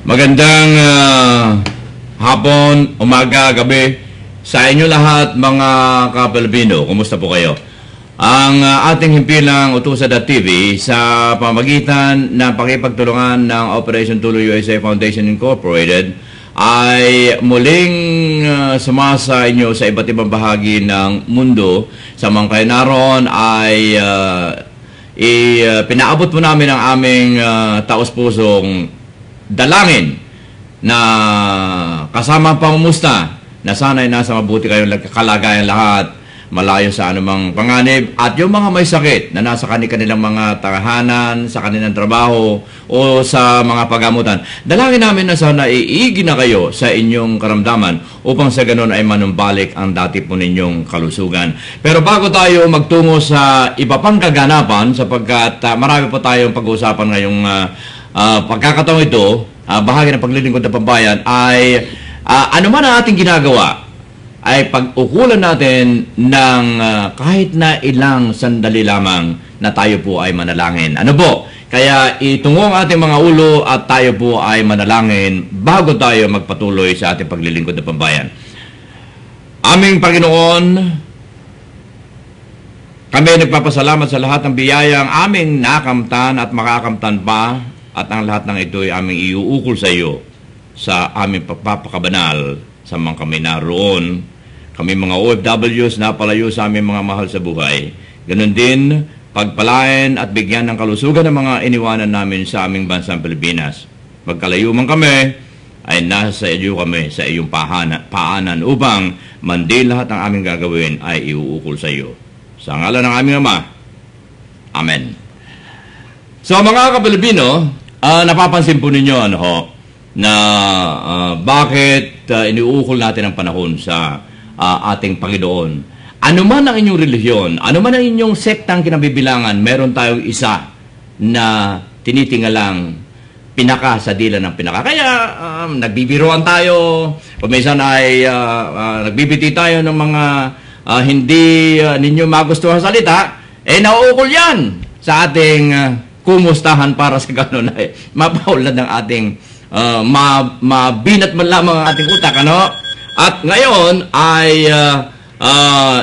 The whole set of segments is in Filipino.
Magandang hapon, umaga, gabi sa inyo lahat mga ka-Pilipino. Kumusta po kayo? Ang ating himpilang Utusa.tv sa pamagitan ng pakipagtulungan ng Operation Tuloy USA Foundation Incorporated ay muling sumasa inyo sa iba't ibang bahagi ng mundo. Sa mga kayo naroon ay pinaabot po namin ang aming taos-pusong dalangin na kasama ang pangumusta na sana'y nasa mabuti kayong kalagayan lahat, malayo sa anumang panganib, at yung mga may sakit na nasa kanilang mga tahanan, sa kanilang trabaho o sa mga pagamutan. Dalangin namin na sana iigi na kayo sa inyong karamdaman upang sa ganun ay manumbalik ang dati po ninyong kalusugan. Pero bago tayo magtungo sa iba pang kaganapan, sapagkat marami po tayong pag-uusapan ngayong pagkakataon ito, bahagi ng paglilingkod ng pambayan, ay ano man ang ating ginagawa, ay pag-ukulan natin ng kahit na ilang sandali lamang na tayo po ay manalangin. Ano po? Kaya itungo ang ating mga ulo at tayo po ay manalangin bago tayo magpatuloy sa ating paglilingkod ng pambayan. Aming Panginoon, kami nagpapasalamat sa lahat ng biyayang aming nakamtan at makakamtan pa. At ang lahat ng ito ay aming iuukol sa iyo sa aming pagpapakabanal sa mga kami naroon. Kami mga OFWs na palayo sa aming mga mahal sa buhay. Ganon din, pagpalain at bigyan ng kalusugan ng mga iniwanan namin sa aming bansang Pilipinas. Magkalayo man kami, ay nasa iyo kami sa iyong paanan upang mandi lahat ng aming gagawin ay iuukol sa iyo. Sa ngalan ng aming Ama. Amen. So mga ka-Pilipino, napapansin po ninyo na bakit iniuukol natin ang panahon sa ating Panginoon. Ano man ang inyong relihiyon, ano man ang inyong sektang kinabibilangan, meron tayong isa na tinitingalang pinaka sa dila ng pinaka. Kaya nagbibiroan tayo, paminsan ay nagbibiti tayo ng mga hindi ninyo magustuhan salita, nauukol yan sa ating kumustahan para sa ganun ay mapaulad ng ating mabinat man lamang ang ating utak, ano? At ngayon ay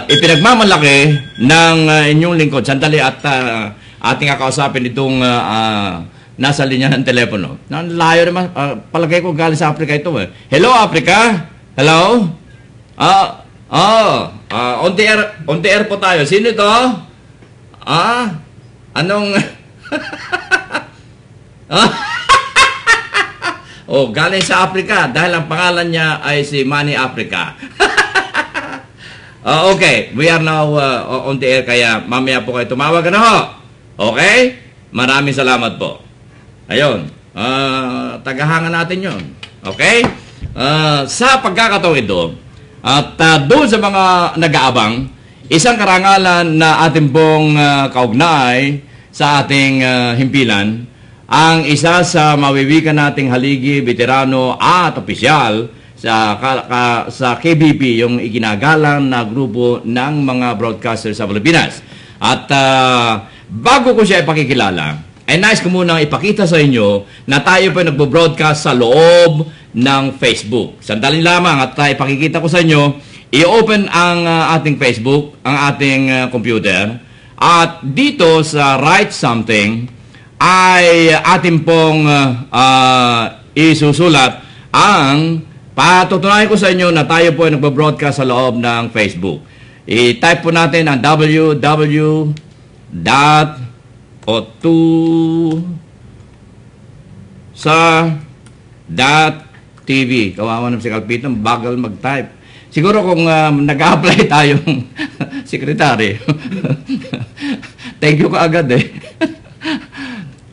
ipinagmamalaki ng inyong lingkod. Sandali at ating kakausapin itong nasa linya ng telepono. Layo naman, palagay ko galing sa Africa ito. Hello, Africa? Hello? On the air po tayo. Sino ito? Anong... galing sa Africa dahil ang pangalan niya ay si Manny Africa. Okay, we are now on the air, kaya mamaya po kayo tumawag na ho. Okay? Maraming salamat po. Ayun, tagahangan natin yon. Okay? Sa pagkakataon ito, at doon sa mga nag-aabang, isang karangalan na ating pong kaugnay sa ating himpilan, ang isa sa mawiwikan nating haligi, veterano at opisyal sa KBP, yung iginagalang na grupo ng mga broadcasters sa Pilipinas. At bago ko siya ipakikilala, ay nais ko munang ipakita sa inyo na tayo po nagbo-broadcast sa loob ng Facebook. Sandali lamang at ipakikita ko sa inyo, i-open ang ating Facebook, ang ating computer. At dito sa Write Something ay atin pong isusulat ang patutunayan ko sa inyo na tayo po ay nagpa-broadcast sa loob ng Facebook. I-type po natin ang www.otusa.tv. Kawawa naman si Kalpito, bagal mag-type. Siguro kung nag-apply tayong sekretary, thank you ka agad eh.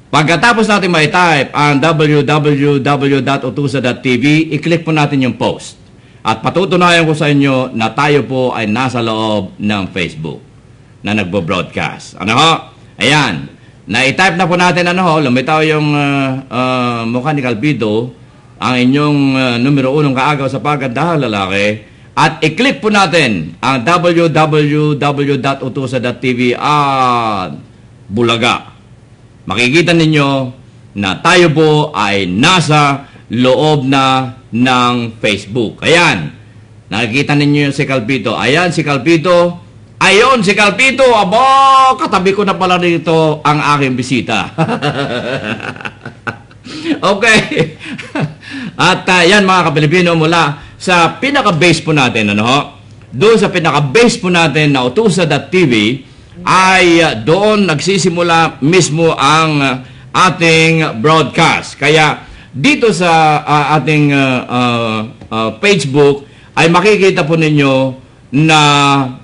Pagkatapos natin ma-type ang www.otusa.tv, i-click po natin yung post. At patutunayan ko sa inyo na tayo po ay nasa loob ng Facebook na nagbo-broadcast. Ano ho? Ayan. Na-type na po natin, lumitaw yung mukha ni Calvido, ang inyong numero 1 kaagaw sa pagandahang lalaki. At i-click po natin ang www.otusa.tv at Bulaga. Makikita ninyo na tayo po ay nasa loob na ng Facebook. Ayan. Nakikita ninyo yung si Calpito. Ayan si Calpito. Ayon si Calpito. Aba, katabi ko na pala dito ang aking bisita. Okay. At yan mga Kapilipino, mula sa pinaka-base po natin, doon sa pinaka-base po natin na Utusa.tv ay doon nagsisimula mismo ang ating broadcast. Kaya dito sa ating Facebook ay makikita po ninyo na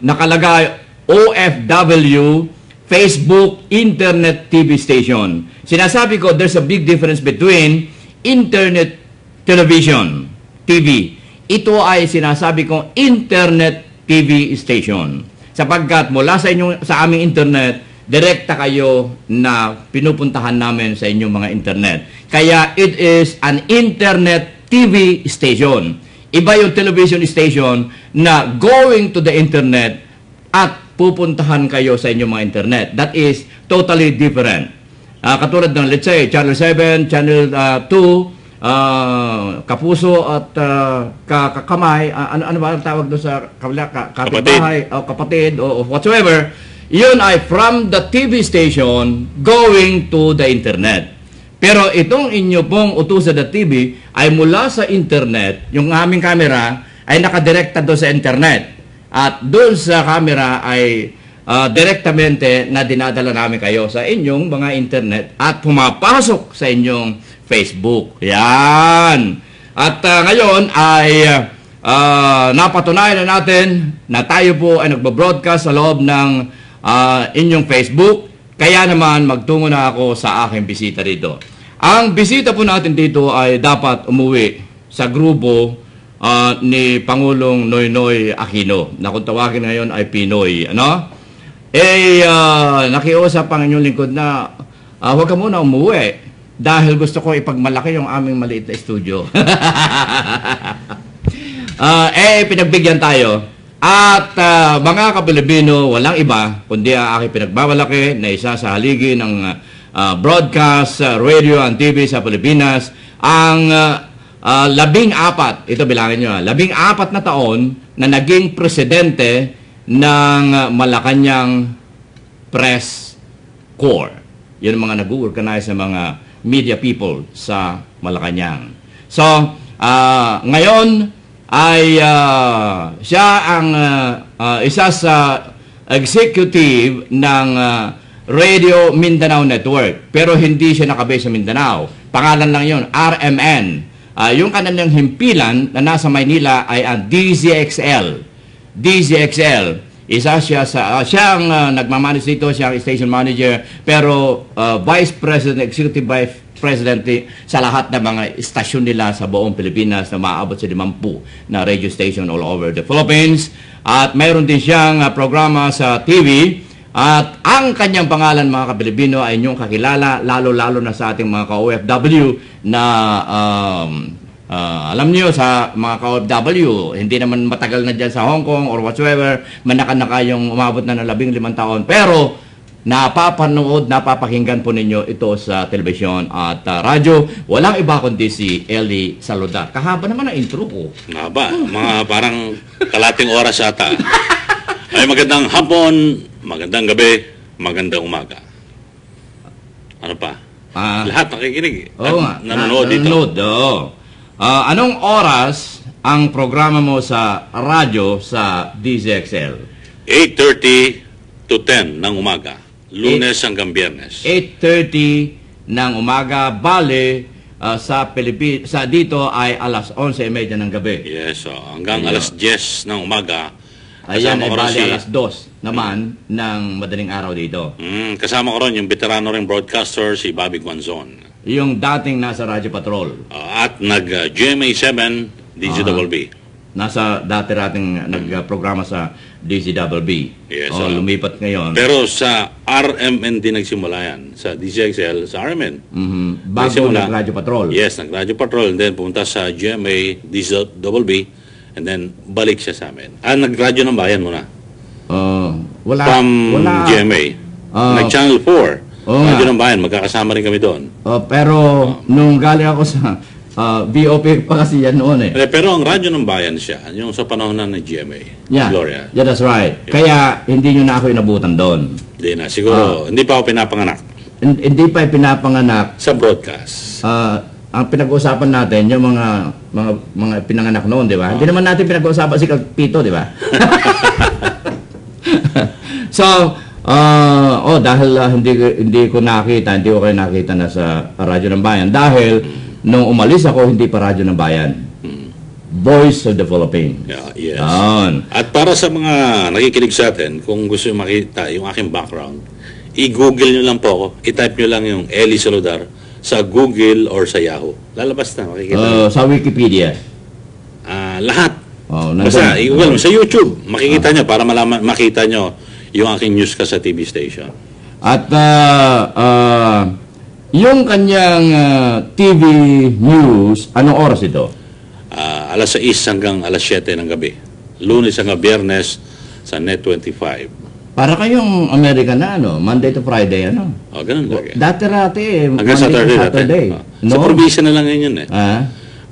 nakalagay OFW Facebook Internet TV Station. Sinasabi ko, there's a big difference between Internet Television TV. Ito ay sinasabi ko Internet TV Station. Sapagkat mula sa aming internet, direkta kayo na pinupuntahan namin sa inyong mga internet. Kaya it is an Internet TV Station. Iba yung television station na going to the internet at pupuntahan kayo sa inyong mga internet. That is totally different. Katulad ng, let's say, Channel 7, Channel 2, Kapuso at Kakamay, ano ba ang tawag doon sa kapitbahay, o kapatid, o whatsoever, yun ay from the TV station going to the internet. Pero itong inyo pong Utusa.tv ay mula sa internet, yung aming camera ay nakadirekta doon sa internet. At doon sa camera ay direktamente na dinadala namin kayo sa inyong mga internet at pumapasok sa inyong Facebook. Yan. At ngayon ay napatunayan na natin na tayo po ay nagbabroadcast sa loob ng inyong Facebook. Kaya naman magtungo na ako sa aking bisita dito. Ang bisita po natin dito ay dapat umuwi sa grupo ni Pangulong Noynoy Aquino, na kung tawagin ngayon ay Pinoy. Nakiusap ang inyong lingkod na huwag ka muna umuwi dahil gusto ko ipagmalaki yung aming maliit na studio. Pinagbigyan tayo. At mga Kapilipino, walang iba kundi ang aking pinagbabalaki na isa sa haligi ng broadcast, radio and TV sa Pilipinas, ang 14, ito bilangin nyo, 14 na taon na naging presidente ng Malacanang Press Corps. Yun ang mga nag-organize ng mga media people sa Malacanang. So, ngayon ay siya ang isa sa executive ng Radio Mindanao Network. Pero hindi siya nakabase sa Mindanao. Pangalan lang yun, RMN. Yung kanilang himpilan na nasa Maynila ay ang DZXL. DZXL. Isa siya siya ang nagmamanage dito, siya ang station manager, pero Vice President, Executive Vice President sa lahat ng mga istasyon nila sa buong Pilipinas na maaabot sa 50 na radio station all over the Philippines. At mayroon din siyang programa sa TV. At ang kanyang pangalan, mga Kapilipino, ay inyong kakilala, lalo-lalo na sa ating mga ka-OFW na alam niyo sa mga ka-OFW, hindi naman matagal na dyan sa Hong Kong or whatsoever, manaka-naka yung umabot na ng 15 taon. Pero napapanood, napapakinggan po ninyo ito sa telebisyon at radyo. Walang iba kundi si Eli Saludar. Kahaba naman ang intro ko. Mahaba. Mga parang kalating oras ata. Ay magandang hapon, magandang gabi, magandang umaga. Ano pa? Lahat nakikinig. Oo nga. Nanonood dito. Anong oras ang programa mo sa radyo sa DZXL? 8:30 to 10 ng umaga. Lunes hanggang Biyernes. 8:30 ng umaga. Bale, sa dito ay alas 11:30 ng gabi. Yes, hanggang alas 10 ng umaga. Ayan, ay bali alas 2 naman ng madaling araw dito. Kasama ko ron yung veterano ring broadcaster, si Bobby Guanzon. Yung dating nasa Radyo Patrol. At nag-GMA 7, DZWB. Nasa dati rating nagprograma sa DZWB. Yes, lumipat ngayon. Pero sa RMN din nagsimula yan. Sa DZXL, sa RMN. Bago nag-Radyo Patrol. Yes, nag-Radyo Patrol. And then pumunta sa GMA, DZWB. And then, balik siya sa amin. Nag-radyo ng bayan muna. From GMA. Nag-Channel 4. Radyo ng bayan. Magkakasama rin kami doon. Pero, nung galing ako sa VOP pa kasi yan noon eh. Pero ang Radyo ng Bayan siya, yung sa panahon na ng GMA. Yeah. Gloria. Yeah, that's right. Yeah. Kaya hindi nyo na ako inabutan doon. Hindi na. Siguro, hindi pa ako pinapanganak. Hindi pa pinapanganak. Sa broadcast. Ang pinag-uusapan natin, yung mga pinanganak noon, di ba? Hindi naman natin pinag-uusapan si Pito, di ba? So, dahil hindi ko kayo nakita na sa Radyo ng Bayan. Dahil, nung umalis ako, hindi pa Radyo ng Bayan. Voice of the Philippines. Yeah, yes. At para sa mga nakikinig sa atin, kung gusto nyo makita yung aking background, i-google nyo lang po ako. I-type nyo lang yung Eli Saludar sa Google or sa Yahoo. Lalabas na, makikita. Sa Wikipedia. Lahat. Basta, i-google mo. Sa YouTube, makikita nyo para makita nyo yung aking news ka sa TV station. At yung kanyang TV news, anong oras ito? Alas 6 hanggang alas 7 ng gabi. Lunes hanggang Biyernes sa Net 25. Para kayong American na, Monday to Friday, ganun lagi. Dati-rati, hanggang Saturday. Sa probinsya na lang yun eh.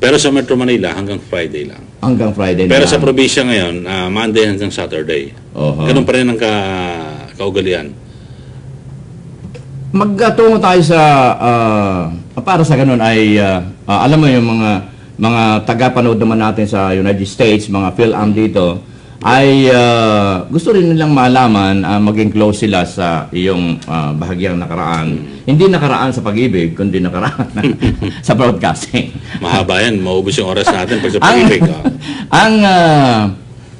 Pero sa Metro Manila, hanggang Friday lang. Hanggang Friday Pero sa probinsya ngayon, Monday hanggang Saturday. Ganun pa rin ang kaugalian. Magtungo tayo sa, para sa ganun ay, alam mo yung mga taga-panood naman natin sa United States, mga PhilAm dito, ay gusto rin nilang malaman, maging close sila sa iyong bahagyang nakaraan. Hindi nakaraan sa pag-ibig, kundi nakaraan sa broadcasting. Mahaba yan, maubos yung oras natin pag sa pag-ibig. Ang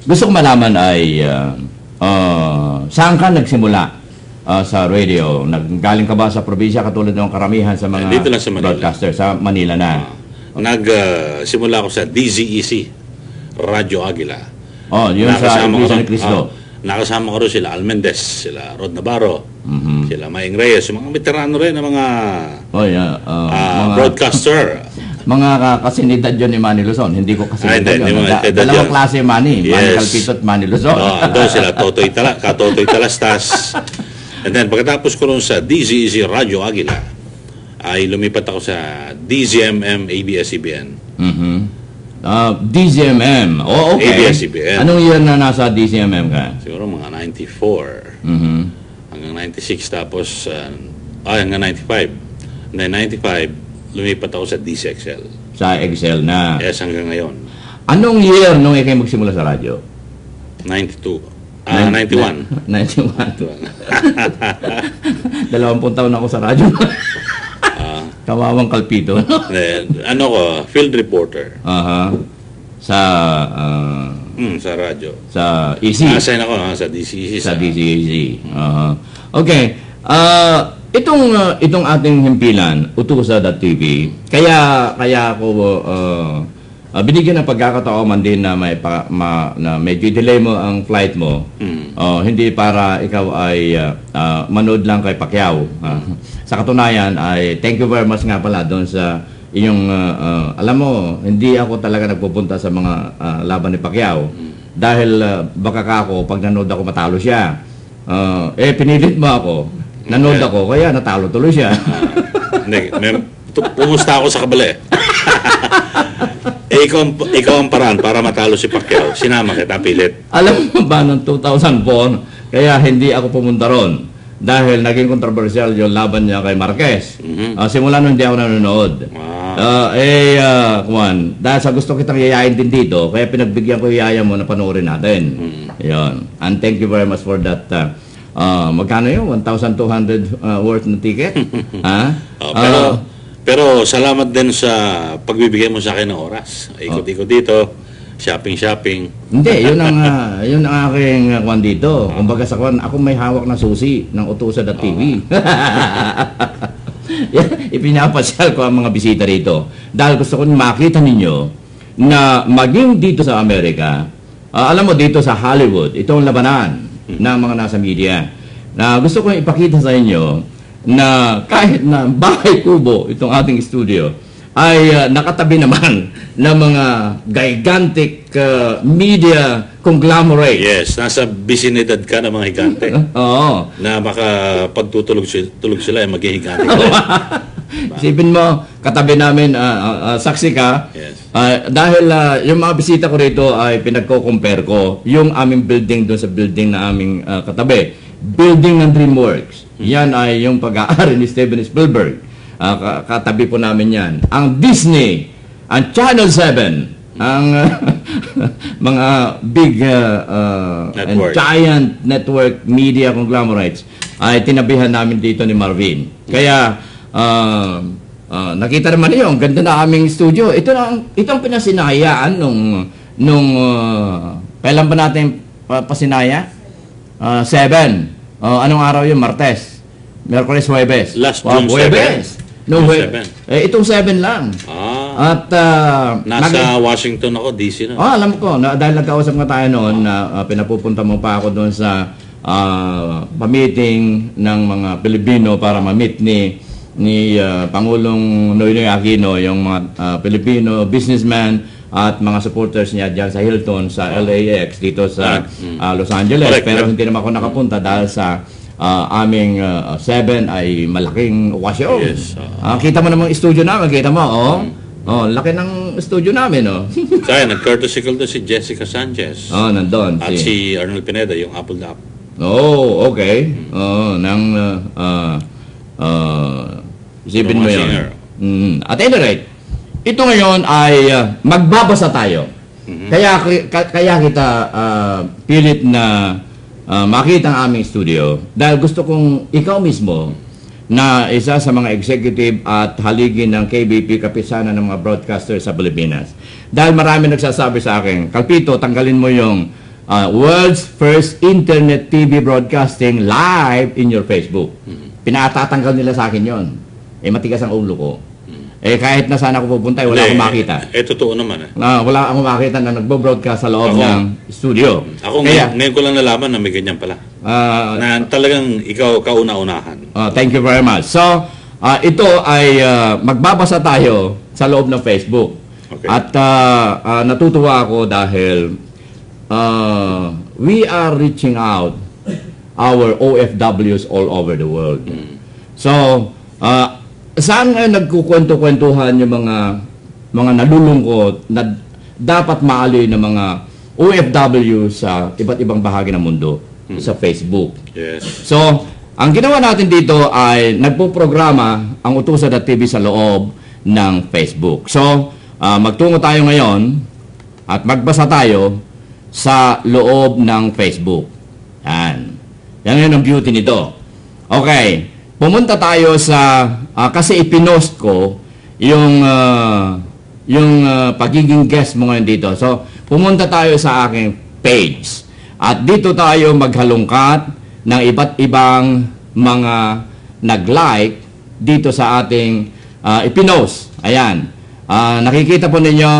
gusto ko malaman ay, saan ka nagsimula sa radio? Galing ka ba sa probinsya katulad ng karamihan sa mga dito lang sa Manila. Broadcaster? Sa Manila na. Nagsimula ako sa DZEC, Radyo Aguila. Yun sa Iglesia ni Cristo. Nakasama ko rin sila Almendez, sila Rod Navarro, sila Maing Reyes, yung mga veterano rin na mga broadcaster. Mga kasinidad yun ni Manny Luzon. Hindi ko kasinidad yun. Dalawang klase Manny. Yes. Manny Calpito at Manny Luzon. Doon sila, Katotoy Talastas. And then, pagkatapos ko rin sa DZEC Radyo Aguila, ay lumipat ako sa DZMM ABS-CBN. DZMM. Okay. ABS-CBN. Anong year na nasa DZMM ka? Siguro mga 94. Hanggang 96. Tapos, hanggang 95. And then 95, lumipat ako sa DCXL. Sa Excel na? Yes, hanggang ngayon. Anong year nung kayo magsimula sa radyo? 92. 91. 91. 20 taon ako sa radyo. Kawawang Kalpito. Field reporter. Sa radyo. Sa EC. Assign ako sa DCEC. Sa DCEC. Okay. Itong ating himpilan, Utusa.tv, kaya ako binigyan ng pagkakataon din na na medyo delay mo ang flight mo. Hindi para ikaw ay manood lang kay Pacquiao. Sa katunayan ay thank you very much nga pala doon sa inyong alam mo, hindi ako talaga nagpupunta sa mga laban ni Pacquiao dahil baka ako pag nanood ako matalo siya. Pinilit mo ako. Nanood ako kaya natalo tuloy siya. Pumusta ako sa kabila. Ikaw ang paraan para matalo si Pacquiao. Sinama kita, pilit. Alam mo ba, noong 2004, kaya hindi ako pumunta ron. Dahil naging kontrobersyal yung laban niya kay Marquez. Simula nung hindi ako nanonood. Dahil sa gusto kitang yayain din dito, kaya pinagbigyan ko yung yaya mo na panoorin natin. Yun. And thank you very much for that. Magkano yun? 1,200 worth na ticket? Pero salamat din sa pagbibigay mo sa akin ng oras. Ikot-ikot dito, shopping. Hindi, yun ang aking kwan dito. Kumbaga sa kwan, ako may hawak na susi ng Utusa.tv. Ipinapasyal ko ang mga bisita rito. Dahil gusto ko makita ninyo na maging dito sa Amerika, alam mo dito sa Hollywood, itong labanan ng mga nasa media, na gusto ko ipakita sa inyo na kahit na bahay kubo itong ating studio ay nakatabi naman ng mga gigantic media conglomerate. Yes, nasa bisinidad ka ng mga higante. Oo. Na baka pagtutulog sila ay maging higante. Isipin mo, katabi namin, saksi ka. Yes. Dahil yung mga bisita ko rito ay pinagko-compare ko yung aming building doon sa building na aming katabi. Building ng DreamWorks. Yan ay yung pag-aari ni Steven Spielberg. Katabi po namin yan. Ang Disney, ang Channel 7, ang mga big and giant network media conglomerates ay tinabihan namin dito ni Marvin. Kaya nakita naman niyo, ang ganda na aming studio. Ito ang pinasinayaan nung kailan ba natin pasinaya? 7. Anong araw yun? Martes. Merkules, Huwebes. Last June 7. No, itong 7 lang. At nasa Washington ako, DC na. Alam ko. Dahil nagkausap nga tayo noon na pinapupunta mo pa ako doon sa pa-meeting ng mga Pilipino para ma-meet ni Pangulong Noynoy Aquino, yung mga Pilipino businessman at mga supporters niya dyan sa Hilton, sa LAX, dito sa Los Angeles. Correct. Pero hindi naman ako nakapunta dahil sa aming 7 ay malaking okasyon. Yes. Kita mo namang studio namin, kita mo, laki ng studio namin, Kaya, nag-courtesy call doon si Jessica Sanchez. nandun. At si Arnold Pineda, yung Apple na Apple. Okay. Isipin mo yun. At any rate, ito ngayon ay magbabasa tayo. Kaya kita pilit na makita ang aming studio dahil gusto kong ikaw mismo na isa sa mga executive at haligi ng KBP, kapisanan ng mga broadcasters sa Pilipinas. Dahil marami nagsasabi sa akin, Kalpito, tanggalin mo yung world's first internet TV broadcasting live in your Facebook. Pinatatanggal nila sa akin yon. Matigas ang ulo ko. Kahit na saan ako pupunta, wala akong makita. Totoo naman. Wala akong makita na nagbo-broadcast sa loob ng studio. Ako ngayon ko lang nalaman na may ganyan pala. Na talagang ikaw kauna-unahan. Thank you very much. So, ito ay magbabasa tayo sa loob ng Facebook. Okay. At natutuwa ako dahil we are reaching out our OFWs all over the world. So, saan ngayon nagkukwento-kwentuhan yung mga nalulungkot na dapat maaliw ng mga OFW sa iba't ibang bahagi ng mundo sa Facebook. Yes. So, ang ginawa natin dito ay nagpo-programa ang Utusan.tv sa loob ng Facebook. So, magtungo tayo ngayon at magbasa tayo sa loob ng Facebook. Yan. Yan yun ang beauty nito. Okay. Pumunta tayo sa kasi ipinost ko yung pagiging guest mo ngayon dito. So, pumunta tayo sa aking page. At dito tayo maghalungkat ng iba't ibang mga nag-like dito sa ating ipinost. Ayan. Nakikita po ninyo,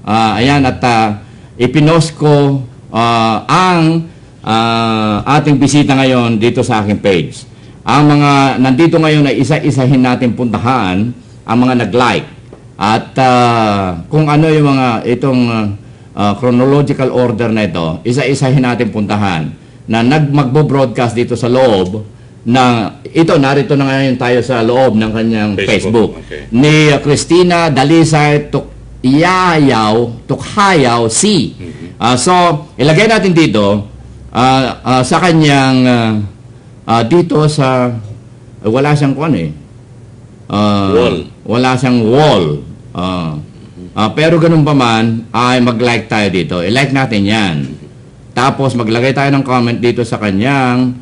ayan, at ipinost ko ang ating bisita ngayon dito sa aking page. Ang mga nandito ngayon ay isa-isahin natin puntahan ang mga nag-like. At kung ano yung mga itong chronological order na ito, isa-isahin natin puntahan na magbo-broadcast dito sa loob na ito, narito na ngayon tayo sa loob ng kanyang Facebook. Okay. Ni Christina Dalisay Tukhayaw C. So, ilagay natin dito sa kanyang dito sa wala siyang wall. Wala siyang wall. Pero ganun pa man ay mag-like tayo dito. I-like natin 'yan. Tapos maglagay tayo ng comment dito sa kanyang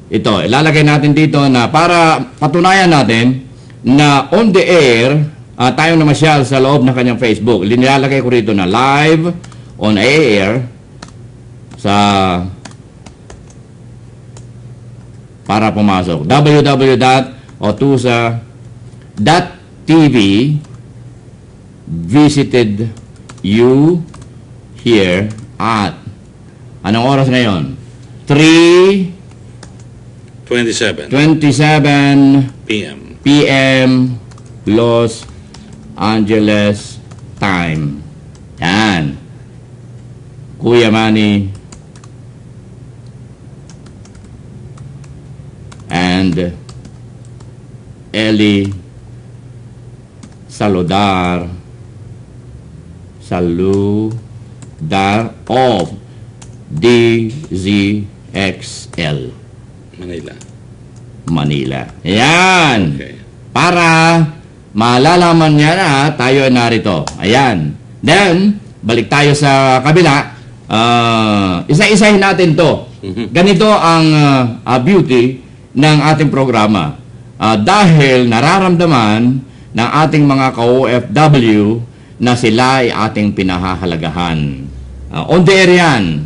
ito, ilalagay natin dito na para patunayan natin na on the air tayong namasyal sa loob ng kanyang Facebook. Nilalagay ko rito na live on air sa para pumasok. www.otusa.tv visited you here at anong oras ngayon? 27 p.m. Los Angeles time. Yan. Kuya Manny and Eli Saludar of DZXL Manila. Ayan. Okay. Para malalaman niya na tayo ay narito. Ayan. Then, balik tayo sa kabila. Isa-isahin natin to. Ganito ang beauty ng ating programa. Dahil nararamdaman ng ating mga ka-OFW na sila ay ating pinahahalagahan. On the air yan.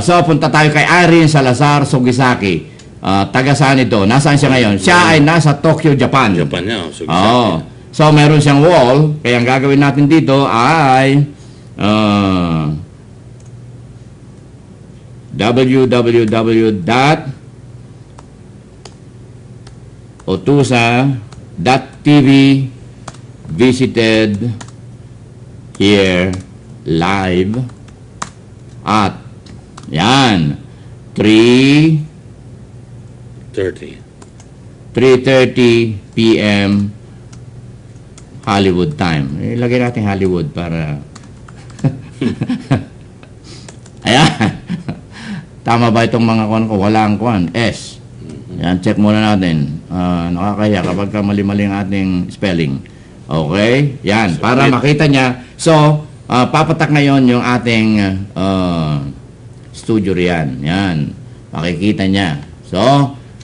So, punta tayo kay Irene Salazar Sogisaki. Taga saan ito? Nasaan siya ngayon? Siya ay nasa Tokyo, Japan. Japan niya. Sogisaki. So, meron siyang wall. Kaya ang gagawin natin dito ay www.otusa.tv visited here live at 3:30 p.m. Hollywood time. Ilagay natin Hollywood para ayan. Tama ba itong mga kuwan ko? Walang kuwan. S. Yan, check muna natin. Nakakaya kapag mali-mali ang ating spelling. Okay? Yan, para makita niya. So, papatak ngayon yung ating studio riyan. Yan. Makikita niya. So,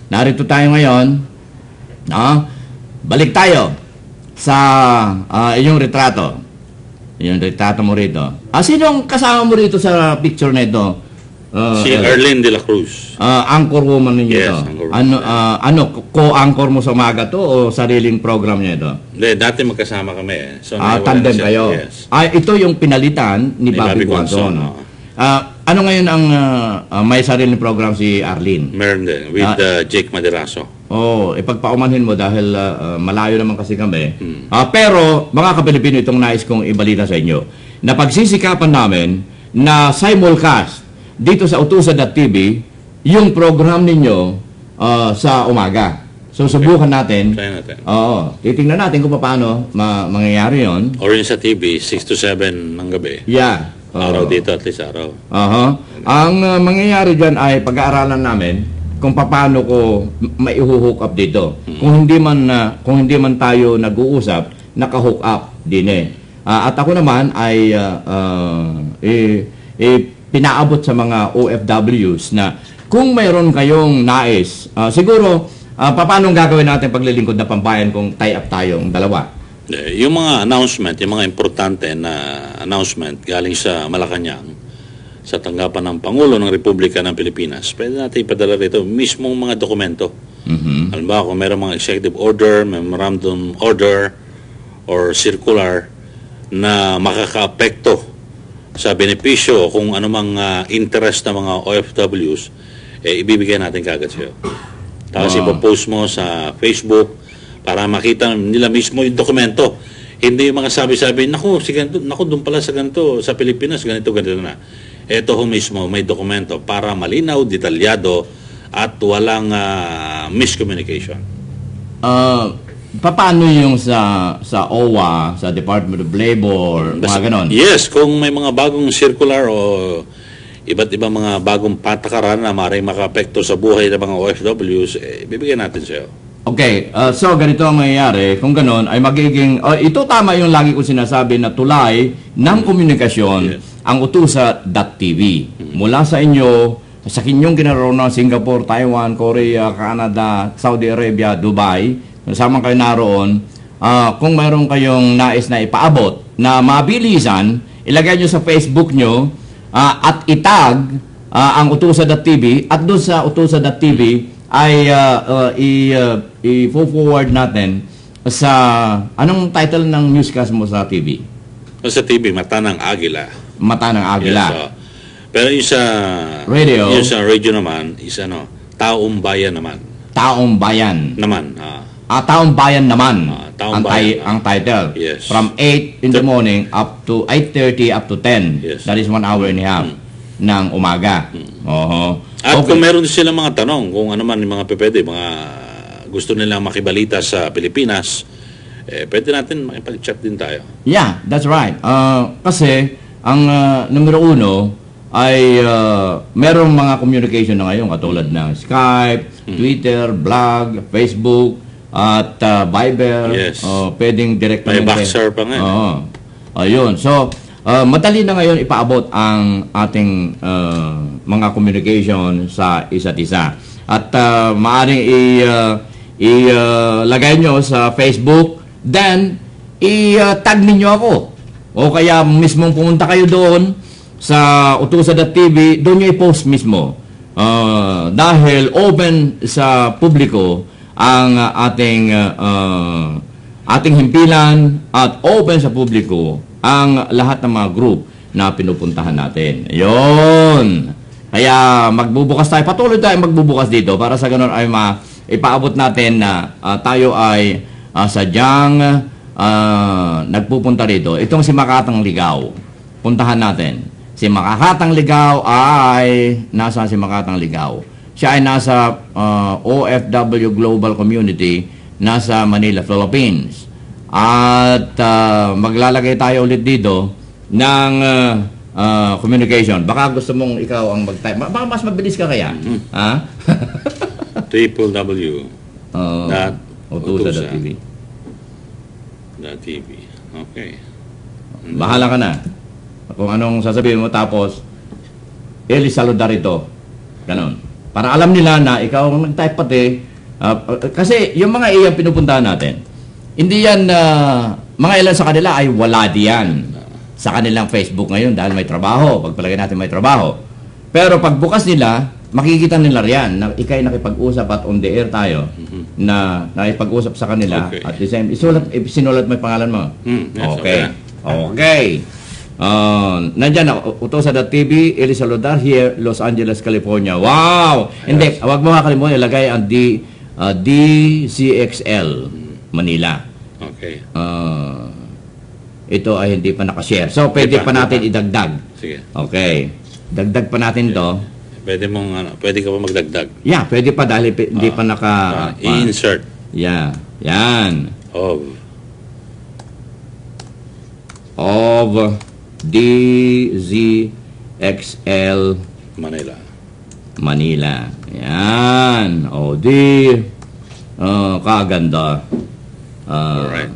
narito tayo ngayon. Balik tayo sa iyong retrato. Yung retrato mo rito. Sinong kasama mo rito sa picture na ito? Si Arlene de la Cruz. Anchor woman ninyo Yes, ito. anchor woman. Co-anchor mo sa umaga to o sariling program niya ito? Hindi, dati magkasama kami eh. So, Tandem kayo. Yes. Ito yung pinalitan ni Bobby Guanzon. Ano ngayon ang may sariling program si Arlene? Meron din, with Jake Maderaso. Ipagpaumanhin mo dahil malayo naman kasi kami. Pero, mga Kapilipino, itong nais kong ibalita sa inyo. Na pagsisikapan namin na simulcast dito sa Utusa.tv yung program ninyo sa umaga. So, subukan natin. Try natin. Titingnan natin kung paano mangyayari yon. Or yun sa TV, 6 to 7 ng gabi. Yeah. Araw dito, at least araw. Ang mangyayari dyan ay pag-aaralan namin kung paano ko maihuhook up dito. Kung hindi man tayo nag-uusap, naka-hook up din at ako naman ay pinaabot sa mga OFWs na kung mayroon kayong nais, siguro paano gagawin natin paglilingkod na pambayan kung tie up tayong dalawa? Yung mga announcement, yung mga importante na announcement galing sa Malacanang, sa tanggapan ng Pangulo ng Republika ng Pilipinas, pwede natin ipadala rito mismong mga dokumento. Halimbawa, kung mayroong mga executive order, memorandum order, or circular na makaka-apekto sa benepisyo o kung anumang interest ng mga OFWs, ibibigay natin kagad sa'yo. Tapos ipopost mo sa Facebook para makita nila mismo yung dokumento. Hindi yung mga sabi-sabi, naku, doon pala sa ganito, sa Pilipinas, ganito na. Ito mismo, may dokumento para malinaw, detalyado, at walang miscommunication. Paano yung sa OWA, sa Department of Labor, mga ganon? Yes, kung may mga bagong circular o iba't ibang mga bagong patakaran na maaaring maka-apekto sa buhay ng mga OFWs, bibigyan natin sa'yo. Okay, so ganito ang mangyayari. Kung ganon, ay magiging, ito tama yung lagi ko sinasabi na tulay ng komunikasyon ang Utusa.tv. Mula sa inyo, sa inyong ginaroo ng Singapore, Taiwan, Korea, Canada, Saudi Arabia, Dubai, kasama kayo naroon, kung mayroon kayong nais na ipaabot na mabilisan, ilagay nyo sa Facebook nyo at itag ang Utusa.tv at doon sa Utusa.tv ay i-forward natin sa anong title ng newscast mo sa TV? Sa TV, Mata ng Agila. Mata ng Agila. Yes, pero yung sa radio, naman is Taong Bayan naman. Taong Bayan. Naman. Taong Bayan naman. Taong Bayan. Ang title. Yes. From 8 in the morning up to 8:30 up to 10. Yes. That is 1 hour and a half ng umaga. At kung meron silang mga tanong, kung ano man yung mga pwede, mga gusto nilang makibalita sa Pilipinas, pwede natin makipag-chat din tayo. Yeah, that's right. Kasi, ang numero uno ay merong mga communication na ngayon katulad ng Skype, Twitter, blog, Facebook, at Viber. Yes. Pwedeng directamente. May Boxer pa nga. Ayun. So, madali na ngayon ipaabot ang ating mga communication sa isa't isa. At maaaring ilagay nyo sa Facebook, then i-tag ninyo ako. O kaya mismong pumunta kayo doon sa utusa.tv, doon nyo i-post mismo. Dahil open sa publiko ang ating himpilan at open sa publiko ang lahat ng mga group na pinupuntahan natin. Ayun. Kaya magbubukas tayo, patuloy tayo magbubukas dito para sa ganun ay ipaabot natin na tayo ay sadyang nagpupunta rito. Itong si Makatang Ligaw, puntahan natin. Si Makatang Ligaw ay nasa si Makatang Ligaw. Siya ay nasa OFW Global Community, nasa Manila, Philippines. At maglalagay tayo ulit dito ng communication. Baka gusto mong ikaw ang mag-type. Baka mas mabilis ka kaya? Ha? www.utusa.tv. Okay. Bahala ka na. Kung anong sasabihin mo, tapos Eli saludar ito. Ganon. Para alam nila na ikaw ang nag-type pati. Kasi yung mga iyang pinupuntahan natin, hindi yan, mga ilan sa kanila ay wala diyan sa kanilang Facebook ngayon dahil may trabaho. Pagpalagay natin may trabaho. Pero pagbukas nila, makikita nila riyan na ikay nakipag-usap at on the air tayo na nakipag-usap sa kanila. Okay. At the same, sinulat mo yung pangalan mo. Yes, Okay. Nandyan na, utusa.tv, Eli Saludar, here, Los Angeles, California. Wow! Yes. Hindi, wag mo makalimutan, ilagay ang DCXL, Manila. Okay. Ito ay hindi pa nakashare. So, pwede pa natin idagdag. Sige. Okay. Dagdag pa natin to. Pwede ka pa magdagdag. Yeah, pwede pa dahil hindi pa i-insert. Yeah. Yan. Of DZXL Manila. Yan. Kaganda. Alright.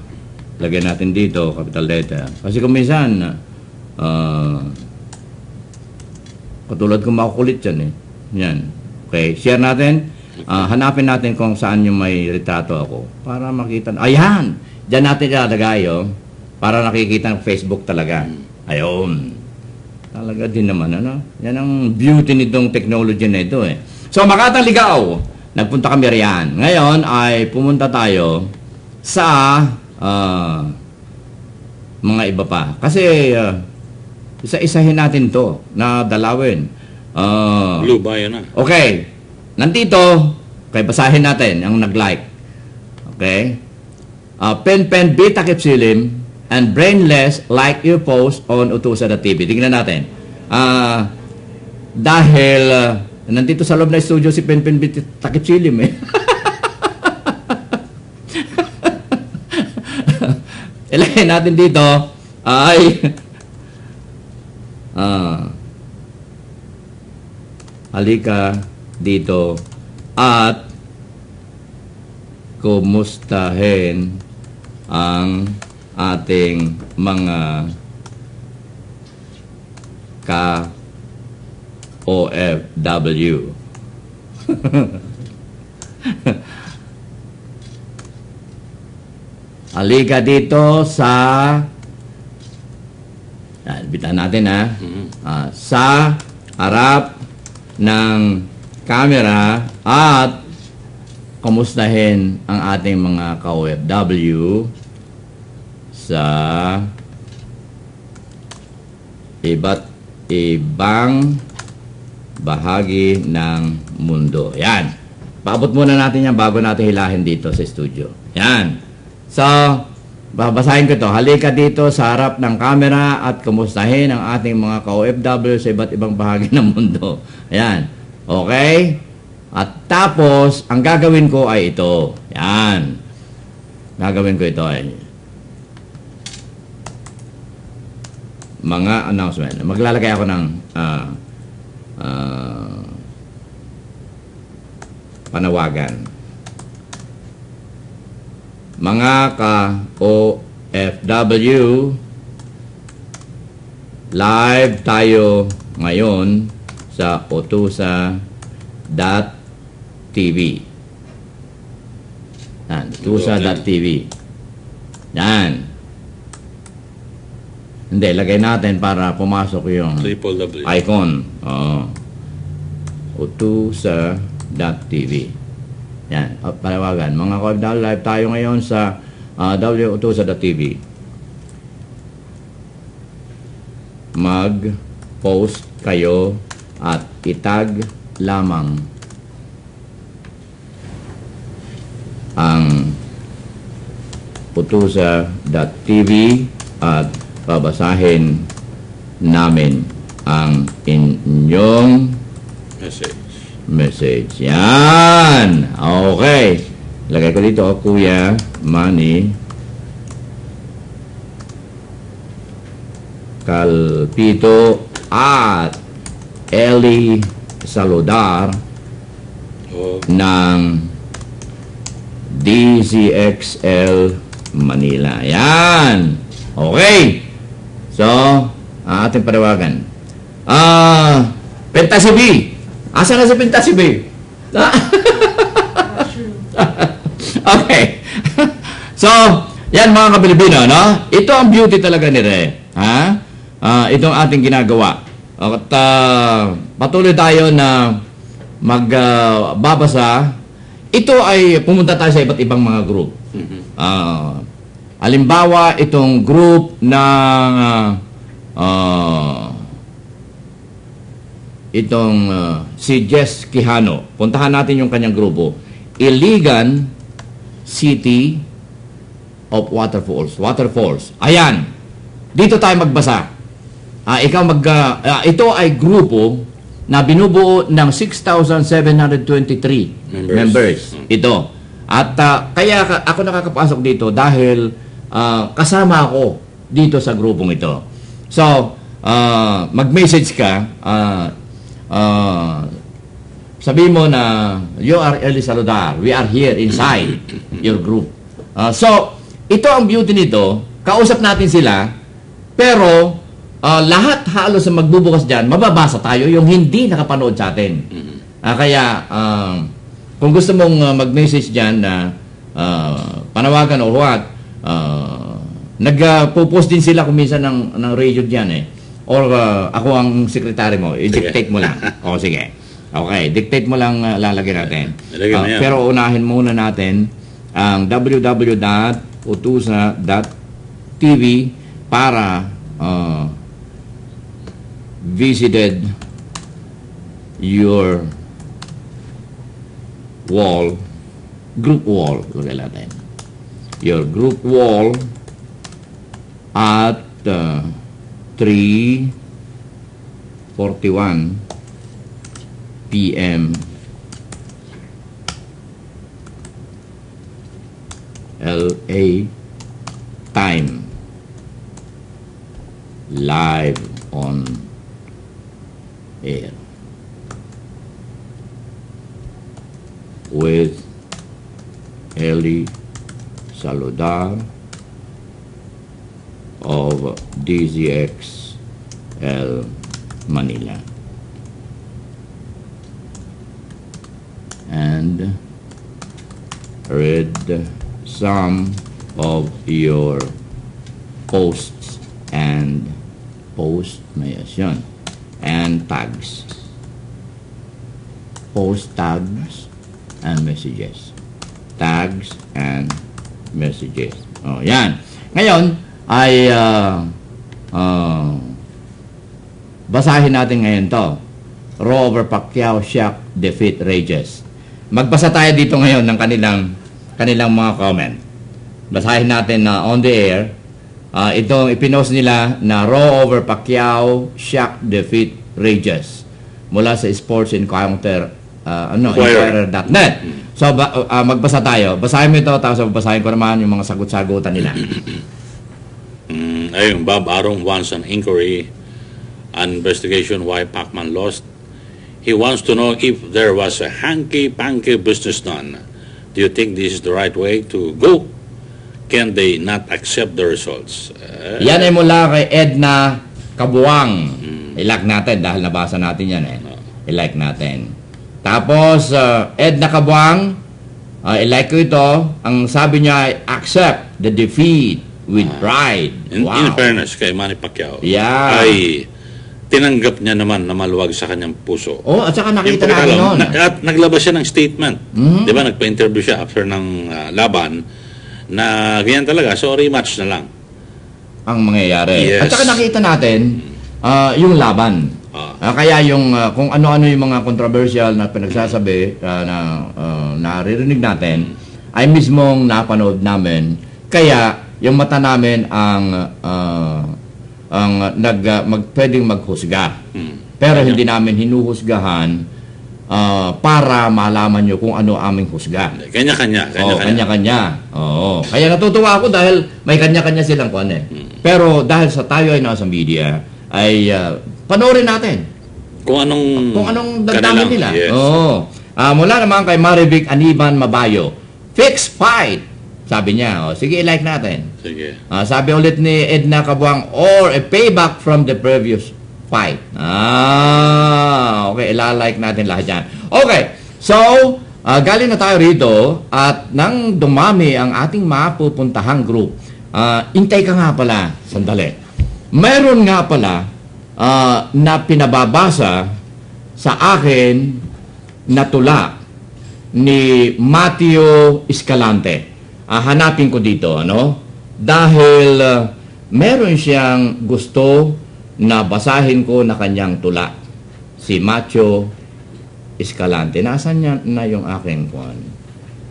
Lagyan natin dito, capital letter. Kasi kung minsan, katulad kung makukulit yan eh. Yan. Okay, share natin. Hanapin natin kung saan yung may retrato ako. Para makita. Ayan! Diyan natin ilalagay, para nakikita ng Facebook talaga. Ayun. Talaga din naman, ano? Yan ang beauty nitong technology na ito eh. So, Makatang Ligaw, nagpunta kami riyan. Ngayon ay pumunta tayo sa mga iba pa. Kasi isa-isahin natin to na dalawin. Blue ba yan na? Okay. Nandito, kay basahin natin ang nag-like. Okay? Pen Beta Kipsilim and Brainless like your post on utusa.tv. Tingnan natin. Dahil nandito sa loob na studio si Pen Beta Kipsilim eh. Ilagay natin dito ay halika dito at kumustahin ang ating mga ka-OFW. Halika dito sa bitan natin sa harap ng camera at kumustahin ang ating mga ka-OFW sa iba't ibang bahagi ng mundo. Yan. Paabot muna natin yan bago natin hilahin dito sa studio. Yan. So, babasahin ko to. Halika dito sa harap ng camera at kumustahin ang ating mga ka-OFW sa iba't ibang bahagi ng mundo. Ayan. Okay? At tapos, ang gagawin ko ay ito. Yan. Gagawin ko ito ay mga announcement. Maglalagay ako ng panawagan. Mga ka-OFW, live tayo ngayon sa otusa.tv. Yan, otusa.tv. Yan. Hindi, lagay natin para pumasok yung icon. Otusa.tv. Yan, panawagan. Mga ka-OFW, live tayo ngayon sa otusa.tv. Mag-post kayo at itag lamang ang otusa.tv at babasahin namin ang inyong message. Yan! Okay. Lagay ko dito, Kuya Manny Calpito at Eli Saludar ng DZXL Manila. Yan! Okay! So, ating panawagan. Pentasi B! Asa na si Pentasi B? Okay. So, yan mga kapilipino, no? Ito ang beauty talaga ni Re. Ha? Itong ating ginagawa. At patuloy tayo na magbabasa. Ito ay pumunta tayo sa iba't ibang mga group. Halimbawa, itong group ng si Jess Quijano. Puntahan natin yung kanyang grupo. Iligan City of Waterfalls. Ayan. Dito tayo magbasa. Ito ay grupo na binubuo ng 6,723 members. Ito. At kaya ako nakakapasok dito dahil kasama ako dito sa grupong ito. So, mag-message ka, sabihin mo na you are Eli Saludar, we are here inside your group. So, ito ang beauty nito, kausap natin sila, pero lahat halos sa magbubukas dyan, mababasa tayo yung hindi nakapanood sa atin. Kaya, kung gusto mong mag-message dyan na panawagan or what, nagpo-post din sila kung minsan ng radio dyan eh. Or ako ang sekretary mo, i-dictate mo lang. O sige. Okay, dictate mo lang lalagyan natin. Pero unahin muna natin ang www.otusa.tv para visited your wall, group wall, lagay natin. Your group wall at 3:41 p.m. LA time, live on air with Eli Saludar of DZXL Manila. And read some of your posts and tags. Post tags and messages. Tags and messages. Oh, yan. Ngayon ay basahin natin ngayon to. Robert Pacquiao shock defeat rages. Magbasa tayo dito ngayon ng kanilang mga comment. Basahin natin na on the air. Itong ipinost nila na Robert Pacquiao shock defeat rages mula sa Sports Encounter Inquirer.net. So, magbasa tayo. Basahin mo ito, tapos basahin ko naman yung mga sagot-sagutan nila. Ayun, Bob Arong wants an inquiry, an investigation why Pacman lost. He wants to know if there was a hanky-panky business done. Do you think this is the right way to go? Can they not accept the results? Yan ay mula kay Edna Kabuang. I-like natin dahil nabasa natin yan eh. I-like natin. Tapos, Edna Kabuang, i-like ko ito. Ang sabi niya ay, accept the defeat with pride. In fairness kay Manny Pacquiao, Yeah. ay tinanggap niya naman na maluwag sa kanyang puso. Oh, at saka nakita Yung natin noon. At naglabas siya ng statement. Di ba, nagpa-interview siya after ng laban na ganyan talaga, so rematch na lang. Ang mangyayari. Yes. At saka nakita natin yung laban. Kaya yung kung ano-ano yung mga controversial na pinagsasabi na naririnig natin ay mismong napanood namin. Kaya yung mata namin ang pwedeng maghusga. Pero hindi namin hinuhusgahan para malaman nyo kung ano aming husga. Kanya-kanya. Kanya-kanya. Oo. Kaya natutuwa ako dahil may kanya-kanya silang kung ano eh. Pero dahil tayo ay nasa media, ay panoorin natin. Kung anong damdamin nila. Yes. Oo. Mula naman kay Marivic Aniban Mabayo. Fixed fight! Sabi niya. Sige, i-like natin. Sige. Sabi ulit ni Edna Kabuang, or a payback from the previous fight. Okay, ila-like natin lahat yan. Okay, so, galing na tayo rito at nang dumami ang ating mapupuntahang group, intay ka nga pala, sandali. Meron nga pala na pinababasa sa akin na tula ni Mateo Escalante. Hanapin ko dito, dahil meron siyang gusto na basahin ko na kanyang tula. Si Mateo Escalante. Nasaan na yung aking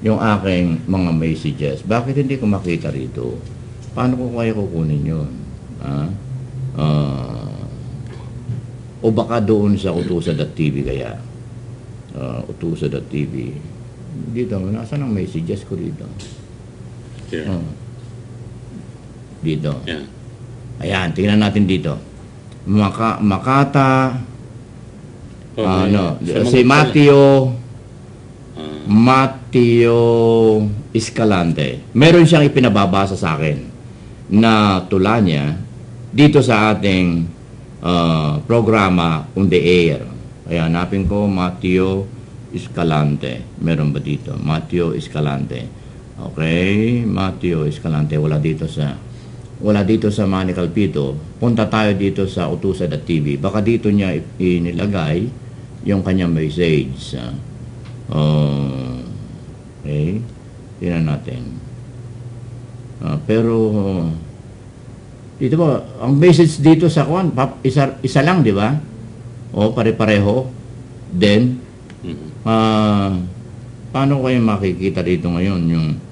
yung aking mga messages? Bakit hindi ko makita rito? Paano ko kaya kukunin yun? O baka doon sa utusa.tv kaya? Utusa.tv. Dito, nasaan ang messages ko dito? Here. Dito. Yeah. Ayan, tingnan natin dito. Makata, si Mateo Escalante. Meron siyang ipinababasa sa akin na tula niya dito sa ating programa On The Air. Ayan, hanapin ko Mateo Escalante. Meron ba dito? Mateo Escalante. Okay, Mateo Escalante, wala dito sa Manny Calpito. Punta tayo dito sa utusa.tv. Baka dito niya inilagay yung kanyang message. Okay, tingnan natin. Pero dito ba, ang message dito sa kwan, isa lang, di ba? Pare-pareho. Then, paano kayo makikita dito ngayon yung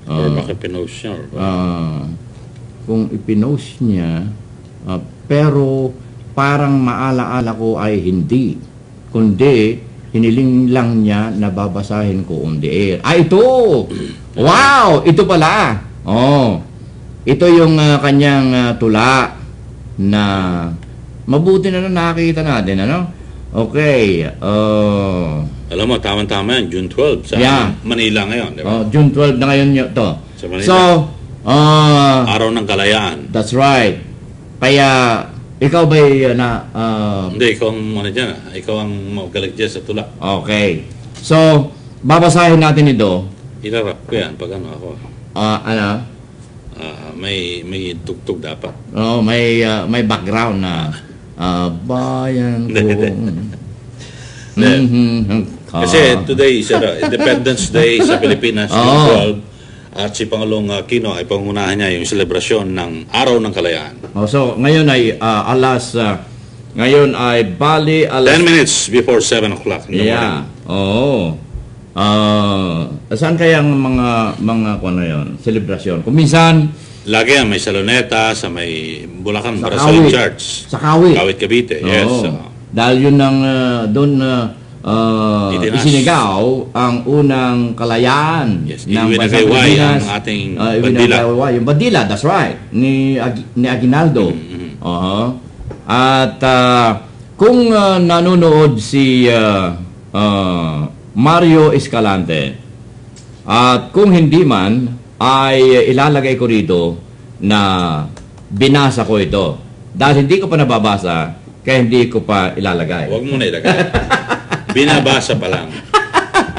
or makipinost siya. Kung ipinost niya, pero parang maalaala ko ay hindi. Kundi, hiniling lang niya na babasahin ko on the air. Ito! Wow! Ito pala! Ito yung kanyang tula na mabuti na nakikita natin, Okay. Alam mo, tama-tama yan, June 12 sa Manila ngayon, di ba? June 12 na ngayon to. Sa Manila. So, Araw ng Kalayaan. That's right. Kaya, ikaw ba'y Hindi, ikaw ang dyan. Ikaw ang magaling dyan sa tula. Okay. So, babasahin natin ito. Ilarap ko yan pag ako. May tugtug dapat. May background na bayan ko. Kasi today is Independence Day sa Pilipinas, June 12. At si Pangulong Aquino ay pangunahan niya yung selebrasyon ng Araw ng Kalayaan. So, ngayon ay bali alas 10 minutes before 7 o'clock in the morning. Saan kaya ang mga yun, selebrasyon? Kung minsan, lagi yan, may Saloneta, sa may Bulacan, sa Barasaling Kawit. Church. Sa Kawit. Kawit, Cavite, yes. Dahil yun ang doon isinigaw ang unang kalayaan Yes, ng Iwinagay bansang ang Pilipinas. ating Iwinagay bandila. yung bandila, that's right, ni Aguinaldo. At kung nanonood si Mario Escalante, at kung hindi man, ay ilalagay ko rito na binasa ko ito. Dahil hindi ko pa nababasa, kaya hindi ko pa ilalagay. Huwag mo na ilagay. Binabasa pa lang.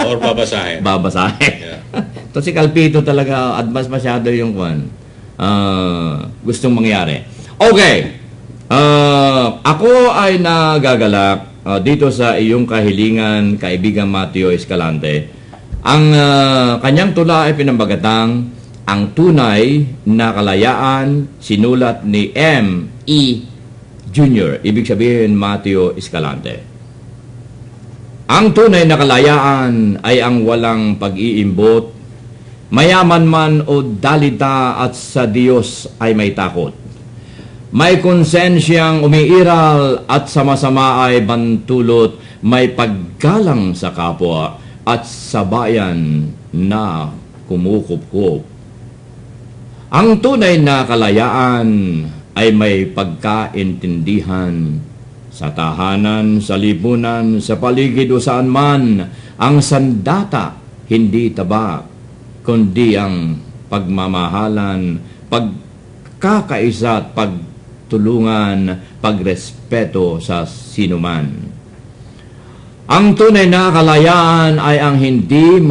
Or babasahin. Babasahin. Yeah. Ito si Calpito talaga, advance masyado yung gustong mangyari. Okay. Ako ay nagagalak dito sa iyong kahilingan, kaibigan Mateo Escalante. Ang kanyang tula ay pinambagatang Ang Tunay na Kalayaan, sinulat ni M.E. Jr. Ibig sabihin, Mateo Escalante. Ang tunay na kalayaan ay ang walang pag-iimbot, mayaman man o dalita at sa Diyos ay may takot. May konsensyang umiiral at sama-sama ay bantulot, may paggalang sa kapwa at sa bayan na kumukupkup. Ang tunay na kalayaan ay may pagkaintindihan sa tahanan, sa lipunan, sa paligid o saan man. Ang sandata, hindi tabak, kundi ang pagmamahalan, pagkakaisa at pagtulungan, pagrespeto sa sinuman. Ang tunay na kalayaan ay ang hindi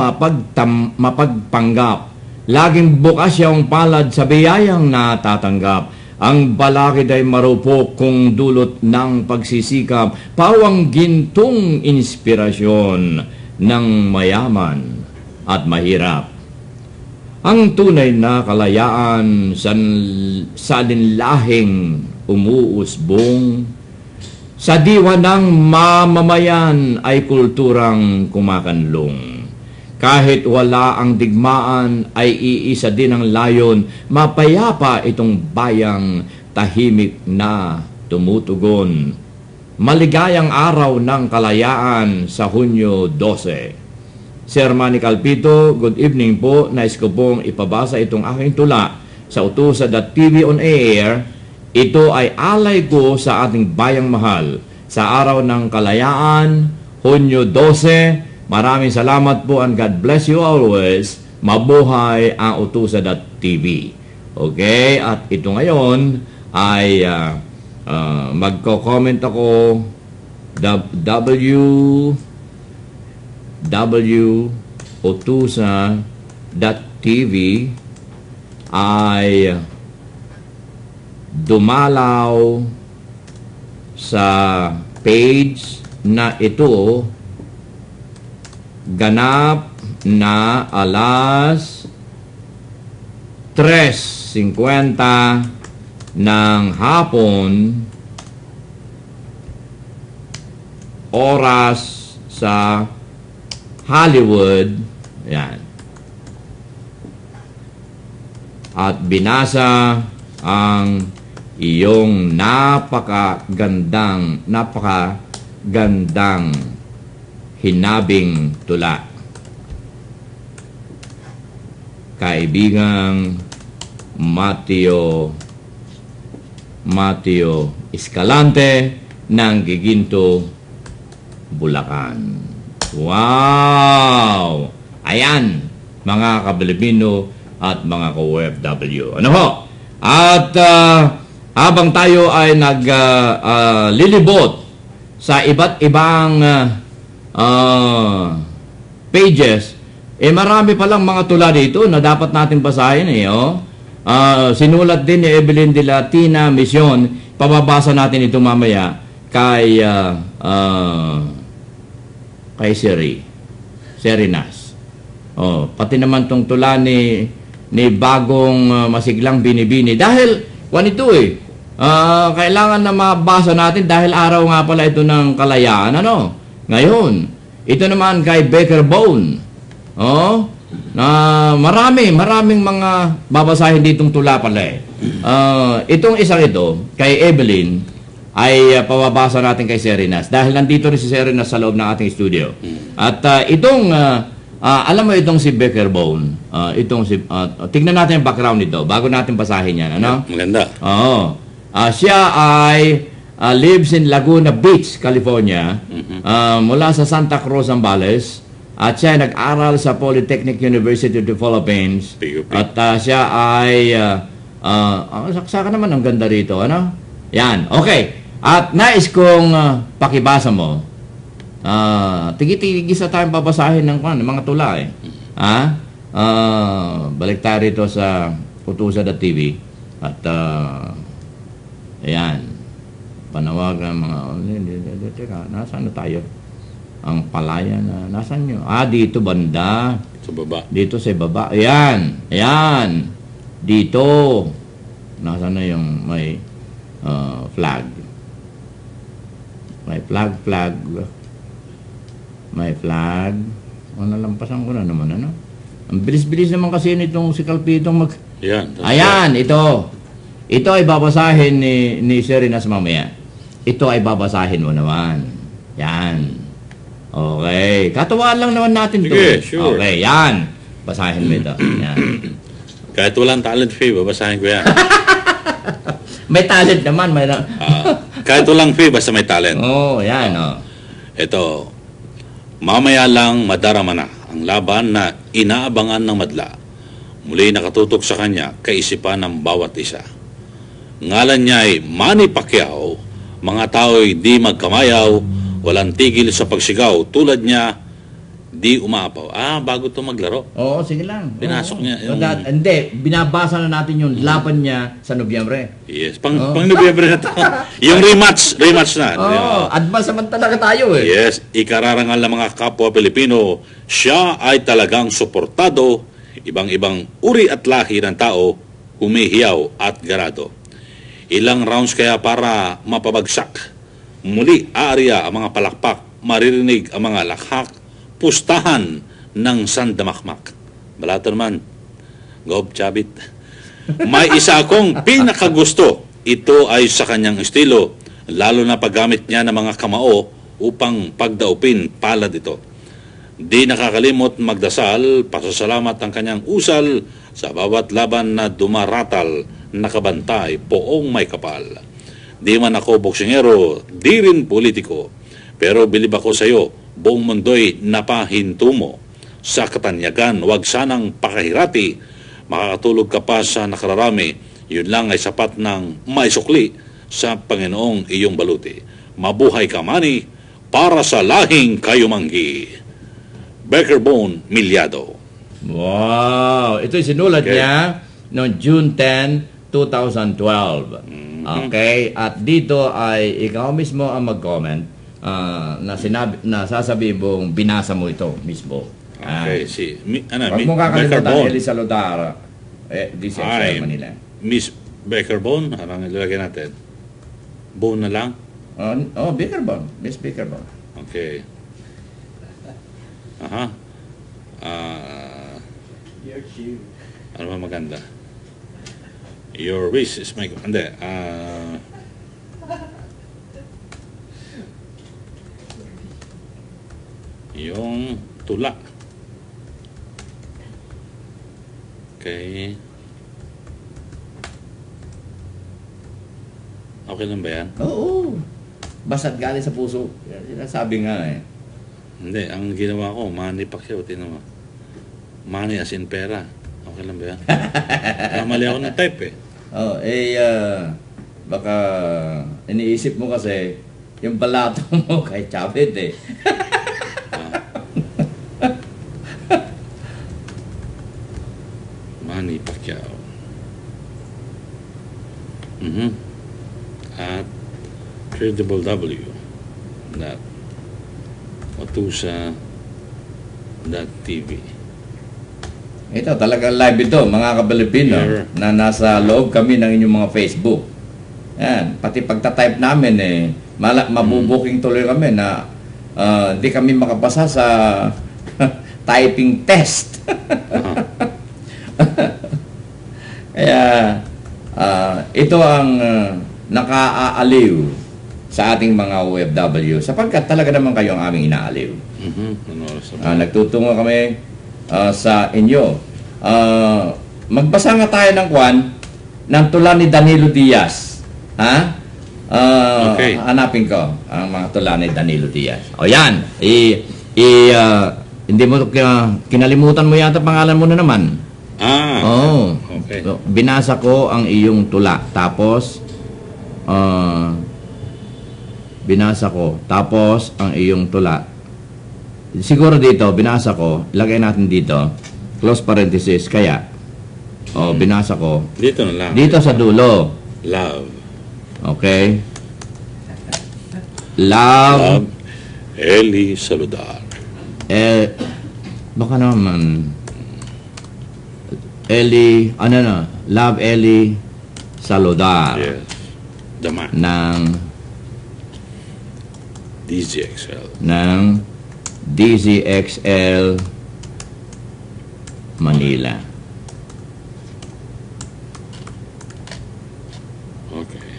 mapagpanggap. Laging bukas yung palad sa biyayang natatanggap. Ang balakid ay marupok kung dulot ng pagsisikap. Pawang gintong inspirasyon ng mayaman at mahirap. Ang tunay na kalayaan sa linlahing umuusbong, sa diwa ng mamamayan ay kulturang kumakanlong. Kahit wala ang digmaan ay iisa din ang layon, mapayapa itong bayang tahimik na tumutugon. Maligayang araw ng kalayaan sa Hunyo 12. Sir Manny Calpito, good evening po. Nais ko pong ipabasa itong aking tula sa Utusa.tv on air. Ito ay alay ko sa ating bayang mahal sa araw ng kalayaan, Hunyo 12. Maraming salamat po and God bless you always. Mabuhay ang Utusa.tv. Okay? At ito ngayon ay magko-comment ako Utusa.tv ay dumalaw sa page na ito ganap na alas 3:50 ng hapon oras sa Hollywood. Yan. At binasa ang iyong napakagandang hinabing tula. Kaibigang Mateo Escalante ng Giginto, Bulacan. Wow! Ayan, mga ka-Pilipino at mga ka-OFW. Ano ho? At habang tayo ay naglilibot sa iba't ibang pages, marami palang mga tula dito na dapat natin basahin. Sinulat din ni Evelyn de la Tina Mission. Pababasa natin ito mamaya kay Serinas. Pati naman tong tula ni bagong masiglang Binibini. Dahil, ito kailangan na mabasa natin dahil araw nga pala ito ng kalayaan. Ngayon, ito naman kay Baker Bone. Na maraming mga babasahin ditong tula pala. Itong isang ito, kay Evelyn, ay pababasa natin kay Serinas. Dahil nandito rin si Serinas sa loob ng ating studio. At itong, alam mo itong si Becker Bone, tignan natin yung background nito bago natin basahin yan. Ano? Maganda. Oo. Siya ay lives in Laguna Beach, California, mula sa Santa Cruz, Zambales. At siya ay nag-aral sa Polytechnic University of the Philippines. PUP. At siya ay, saksakan naman ang ganda rito, ano? Yan, okay. At nais kong pakibasa mo. Tigi-tigisa tayong babasahin ng mga tula eh. Balik tayo rito sa Utusa.tv. At, ayan. Panawagan mga, teka, nasaan na tayo? Ang palaya na, nasaan nyo? Dito banda. Sa baba. Dito sa baba. Ayan. Ayan. Dito. Nasaan na yung may flag? May flag. May flag. Nalampasan ko na naman, ano? Ang bilis-bilis naman kasi nitong si Kalpitong Yan. Ayan, ito. Ito ay babasahin ni Serinas mamaya. Ito ay babasahin mo naman. Yan. Okay. Katuwaan lang naman natin to. Sige, sure. Okay, yan. Basahin mo ito. Yan. Kahit walang talent fee, babasahin ko yan. May talent naman. Kahit walang fee, basta may talent. Yan. Ito, mamaya lang madarama na ang laban na inaabangan ng madla. Muli nakatutok sa kanya kaisipan ng bawat isa. Ngalan niya ay Manny Pacquiao. Mga tao'y di magkamayaw, walang tigil sa pagsigaw. Tulad niya, di umaapaw. Bago to maglaro. Oo, sige lang. Pinasok niya yung- Hindi, binabasa na natin yung laban niya sa Nobyembre. Yes, pang Nobyembre na to. Yung rematch na. Advance naman talaga tayo eh. Yes, ikararangal ng mga kapwa Pilipino, siya ay talagang suportado, ibang-ibang uri at lahi ng tao, humihiyaw at garado. Ilang rounds kaya para mapabagsak. Muli aarya ang mga palakpak, maririnig ang mga lakhak, pustahan ng sandamakmak. Balato naman, Gob Chabit. May isa akong pinakagusto. Ito ay sa kanyang estilo, lalo na paggamit niya ng mga kamao upang pagdaupin palad ito. Di nakakalimot magdasal, pasasalamat ang kanyang usal sa bawat laban na dumaratal, nakabantay, poong may kapal. Di man ako boksingero, di rin politiko, pero bilib ako sa iyo, buong mundo'y napahinto mo. Sa katanyagan, wag sanang pakahirati, makakatulog ka pa sa nakararami, yun lang ay sapat ng maisukli sa Panginoong iyong baluti. Mabuhay ka, Manny, para sa lahing kayumanggi. Becker Bone Milyado. Wow! Ito yung sinulat niya noong June 10, 2012. Okay? At dito ay ikaw mismo ang mag-comment na sasabi mong binasa mo ito mismo. Okay, Huwag mo kakalimutan, Elisa Lodara. DCFR Manila. Miss Becker Bone, harang ilagay natin. Bone na lang? Becker Bone. Miss Becker Bone. Okay. Aha. Ano ba maganda? Your wish is my... Hindi. Yung tula. Okay. Okay lang ba yan? Oo. Basta't galing sa puso. Sabi nga eh. Hindi, ang ginawa ko, Manny Pacquiao, tinan mo. Money as in pera. Okay lang ba yan? Kamali ako ng type eh. Baka iniisip mo kasi yung balato mo kay Chavit eh. Manny Pacquiao. At www.matusa.tv. Ito, talagang live ito, mga Kapilipino, na nasa loob kami ng inyong mga Facebook. Yan, pati pagta-type namin mabubuking tuloy kami na hindi kami makapasa sa typing test. Kaya, ito ang nakaaaliw sa ating mga OFW sapagkat talaga naman kayo ang aming inaaliw. Nagtutungo kami sa inyo. Magbasa nga tayo ng ng tula ni Danilo Diaz. Ha? Okay. Hanapin ko ang mga tula ni Danilo Diaz. O yan. Hindi mo kinalimutan mo yata pangalan mo na naman. Okay. So, binasa ko ang iyong tula. Tapos binasa ko. Tapos ang iyong tula. Siguro dito, binasa ko. Lagay natin dito. Close parenthesis. Kaya, binasa ko. Dito na lang. Dito sa dulo. Love. Okay. Love. Eli Saludar. Baka naman. Eli, Love Eli Saludar. Yes. Dama. Ng DZXL. ng DZXL Manila. Okay.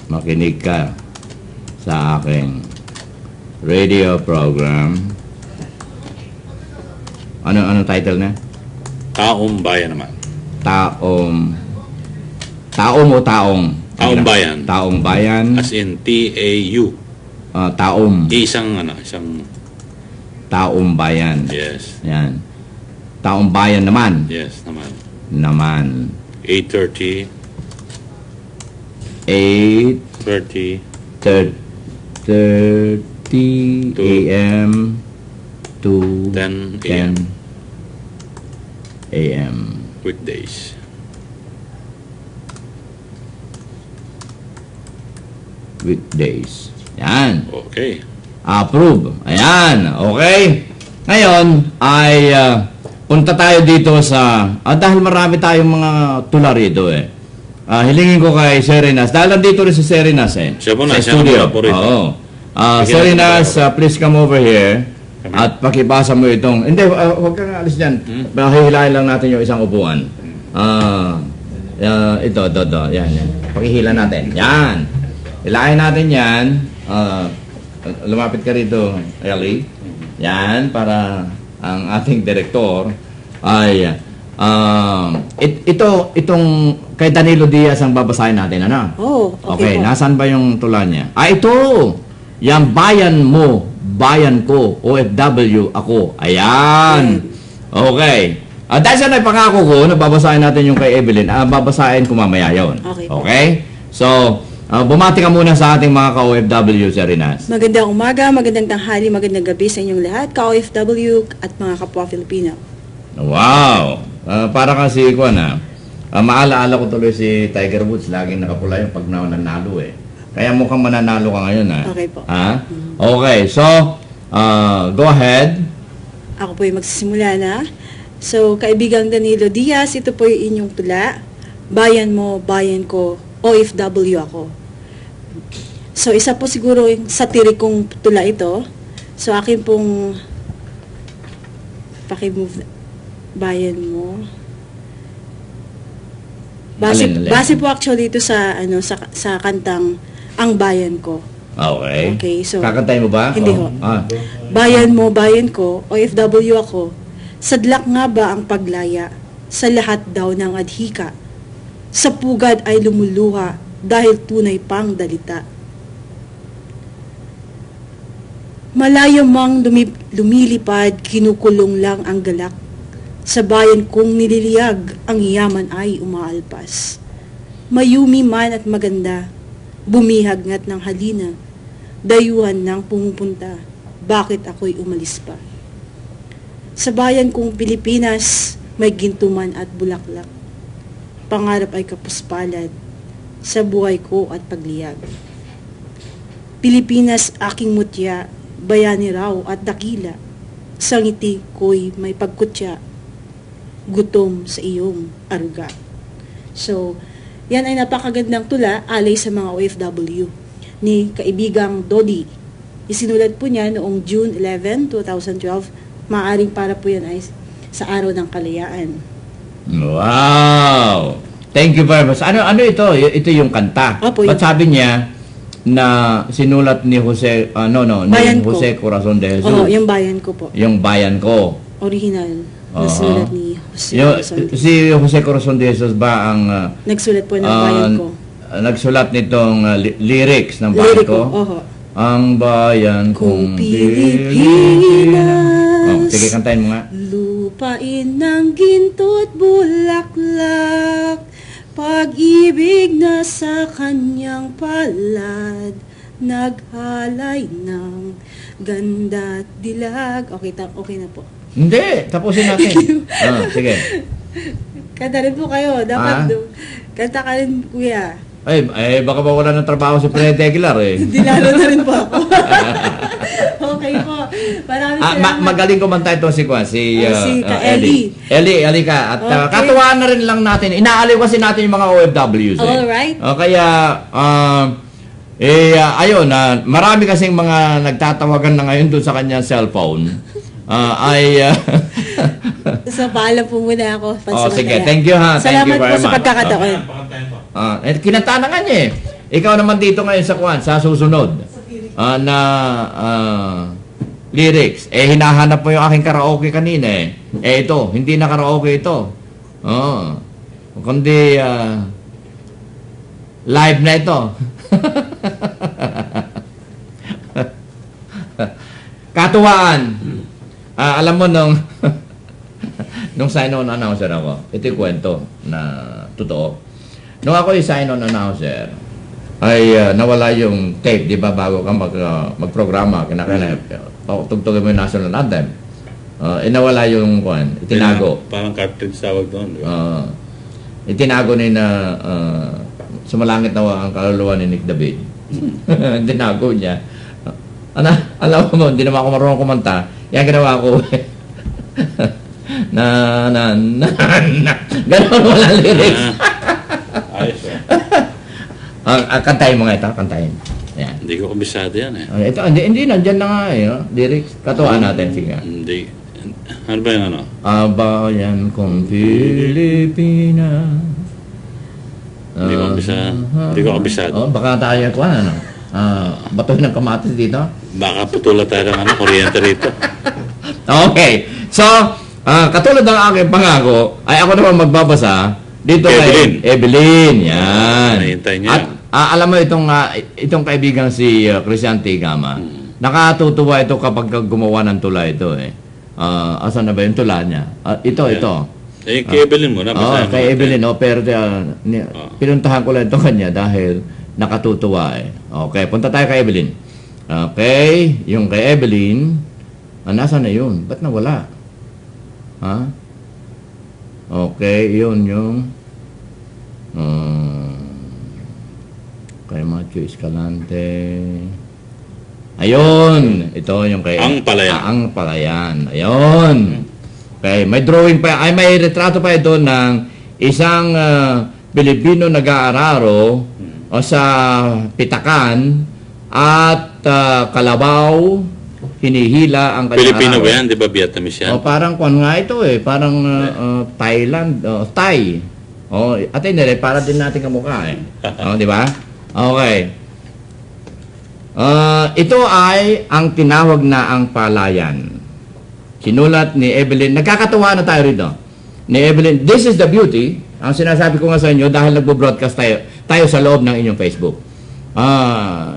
Makinig ka sa aking radio program. Ano title na? Taong Bayan naman. Taong o taong? Taong Bayan. Taong Bayan. As in T-A-U. Taong. Isang Taong Bayan. Yes. Yan. Taong Bayan naman. Yes, naman. Naman. 8:30 a.m. to 10 10 a.m. weekdays. Weekdays. Yan. Okay. Approve. Ayan. Okay. Ngayon ay punta tayo dito sa dahil marami tayong mga tula rito hilingin ko kay Serinas. Dahil dito rin si Serinas Siya po na, sa siya studio. na po rito. Oo. Serinas, please come over here at pakibasa mo itong. Hindi, huwag kang alis dyan. Hihilahin lang natin yung isang upuan. Ito. Yan. Pakihila natin. Yan. Hilahin natin yan. Lumapit ka rito, Ellie. Yan, para ang ating direktor ay itong kay Danilo Diaz ang babasahin natin, ano? Okay, nasaan ba yung tula niya? Ito! Yan, bayan mo, bayan ko, OFW ako. Ayan! Okay. Dahil sa pangako ko, nababasahin natin yung kay Evelyn, babasahin ko mamaya yun. Okay? So, bumati ka muna sa ating mga ka-OFW, Serinas. Magandang umaga, magandang tanghali, magandang gabi sa inyong lahat, ka-OFW at mga kapwa Filipino. Wow! Para kasi ko maalaala ko tuloy si Tiger Woods, laging nakapula yung pag nanalo Kaya mukhang mananalo ka ngayon Okay po. Okay, so, go ahead. Ako po yung magsisimula na. So, kaibigang Danilo Diaz, ito po yung inyong tula. Bayan mo, bayan ko, OFW ako. So, isa po siguro yung satirikong tula ito. So, akin pong pakimove bayan mo. Base po actually dito sa sa kantang Ang Bayan Ko. Okay. Okay, so kakantahin mo ba? Hindi ho. Bayan mo, bayan ko, OFW ako. Sadlak nga ba ang paglaya sa lahat daw ng adhika? Sa pugad ay lumuluha dahil tunay pang dalita. Malayo mang lumilipad, kinukulong lang ang galak. Sa bayan kong nililiyag, ang yaman ay umaalpas. Mayumi man at maganda, bumihag nga't ng halina, dayuhan ng pumupunta, bakit ako'y umalis pa? Sa bayan kong Pilipinas, may gintuman at bulaklak. Pangarap ay kapuspalad sa buhay ko at pagliyag. Pilipinas aking mutya, bayani raw at dakila, sa ngiti ko'y may pagkutya, gutom sa iyong aruga. So, yan ay napakagandang tula alay sa mga OFW ni kaibigang Dodi. Isinulat po niya noong June 11, 2012. Maaring para po yan ay sa araw ng kalayaan. Wow! Thank you very much. Ano ito? Ito yung kanta. Opo, Ba't sabi niya na sinulat ni Jose, Bayan ni Ko. Jose Corazon de Jesus? Oo, yung bayan ko po. Yung bayan ko. Original. Oo. Nasulat ni Jose Yung, Corazon de- si Jose Corazon de Jesus ba ang Nagsulat po ng bayan ko. nagsulat nitong lyrics ng bayan Liriko, ko? oho. Ang bayan Kung kong Pilipinas. Sige, kantahin mo nga. Lupain ng ginto't bulaklak, pag-ibig na sa kanyang palad, naghalay ng ganda at dilag. Okay, okay na po. Hindi, tapusin natin. Sige. Kanta rin po kayo. Dapat kanta ka rin, kuya. Ay, baka wala ng trabaho si Fred Aguilar eh. Dilalo na rin po ako. Okay po. Maraming salamat. Magaling kumanta ito si Ka Ellie. Ellie ka. At Okay. katuwaan na rin lang natin. Inaaliw kasi natin yung mga OFWs eh. Alright. Kaya, ayun, marami kasing mga nagtatawagan na ngayon doon sa kanyang cellphone. So, paalam po muna ako. Sige. Thank you ha. Thank you Salamat very po sa much. pagkakataon. Kinanta na nga niya eh. Ikaw naman dito ngayon sa susunod na lyrics. Hinahanap mo yung aking karaoke kanina eh. Ito, hindi na karaoke ito. Kundi live na ito. Katuwaan. Alam mo nung sign-on announcer ako, ito yung kwento na totoo. Nung ako yung sign-on announcer, ay nawala yung tape, di ba, bago ka magprograma, tugtugin mo yung national anthem. Nawala yung itinago. Parang cartridge tawag doon, di ba? Itinago ni na sumalangit na ang kaluluwa ni Nick David. Tinago niya. Alam mo, hindi naman ako marunong kumanta. Yan ginawa ko. Ganon, wala lyrics. Ayos eh. Kantahin mo nga ito, kantahin. Yan. Hindi ko kabisado yan eh. Ito, hindi, nandyan na nga eh. Lyrics. Katuwaan natin, sige. Hindi. Ano ba yung ano? Bayan kong Pilipinas. Hindi ko kabisado. Hindi ko kabisado. Baka tayo ko ano? Batuhin ng kamatis dito. Baka putula tayo ng kuryente rito. Okay. So, katulad ng aking pangako, ay ako naman magbabasa dito kay Evelyn. Yan. Nahihintay niya. At alam mo itong kaibigan si Crisanti Gama, nakatutuwa ito kapag gumawa ng tula ito eh. Asan na ba yung tula niya? Ito. Kay Evelyn mo na. Kay Evelyn, pero pinuntahan ko lang ito kanya dahil nakatutuwa eh. Okay, punta tayo kay Evelyn. Okay, yung kay Evelyn, nasaan na yun? Ba't nawala? Okay, yun yung kay Matthew Escalante. Ayun, ito yung kay Ang Palayan. Ang Palayan. Ayun. Okay, may drawing pa, may retrato pa ito ng isang Pilipino nag-aararo sa Pitakan at kalabaw, hinihila ang kanyang Pilipino araw. ba yan? Di ba Vietnamese yan? Parang kung nga ito eh, parang Thailand, Thai. Atin nila, para din natin kamukha eh. Di ba? Okay. Ito ay ang tinawag na ang palayan. Sinulat ni Evelyn. Nagkakatuwa na tayo rito. Ni Evelyn, this is the beauty. Ang sinasabi ko nga sa inyo dahil nagbo-broadcast tayo sa loob ng inyong Facebook.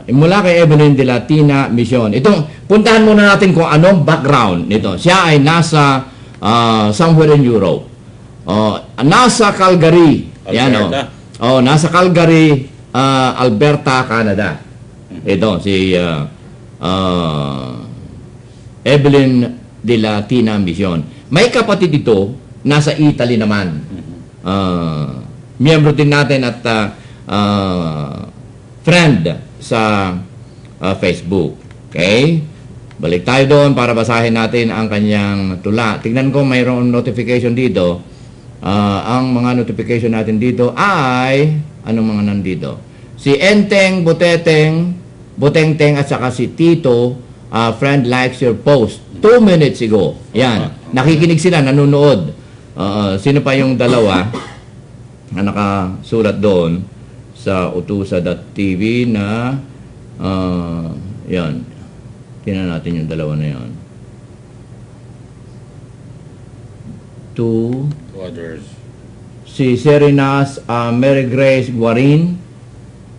Mula kay Evelyn de la Tina Mission. Itong, puntahan muna natin kung anong background nito. Siya ay nasa somewhere in Europe. Nasa Calgary. Alberta. Yan, nasa Calgary, Alberta, Canada. Ito, si Evelyn de la Tina Mission. May kapatid ito, nasa Italy naman. Miyembro din natin at friend sa Facebook. Okay? Balik tayo doon para basahin natin ang kanyang tula. Tignan ko mayroong notification dito. Ang mga notification natin dito ay anong mga nandito? Si Enteng Butengteng at saka si Tito, friend likes your post 2 minutes ago. Yan. Nakikinig sila, nanonood. Sino pa yung dalawa? na nakasulat doon sa utusa.tv na yan. Tingnan natin yung dalawa na yan. To Others. si Serinas Mary Grace Guarin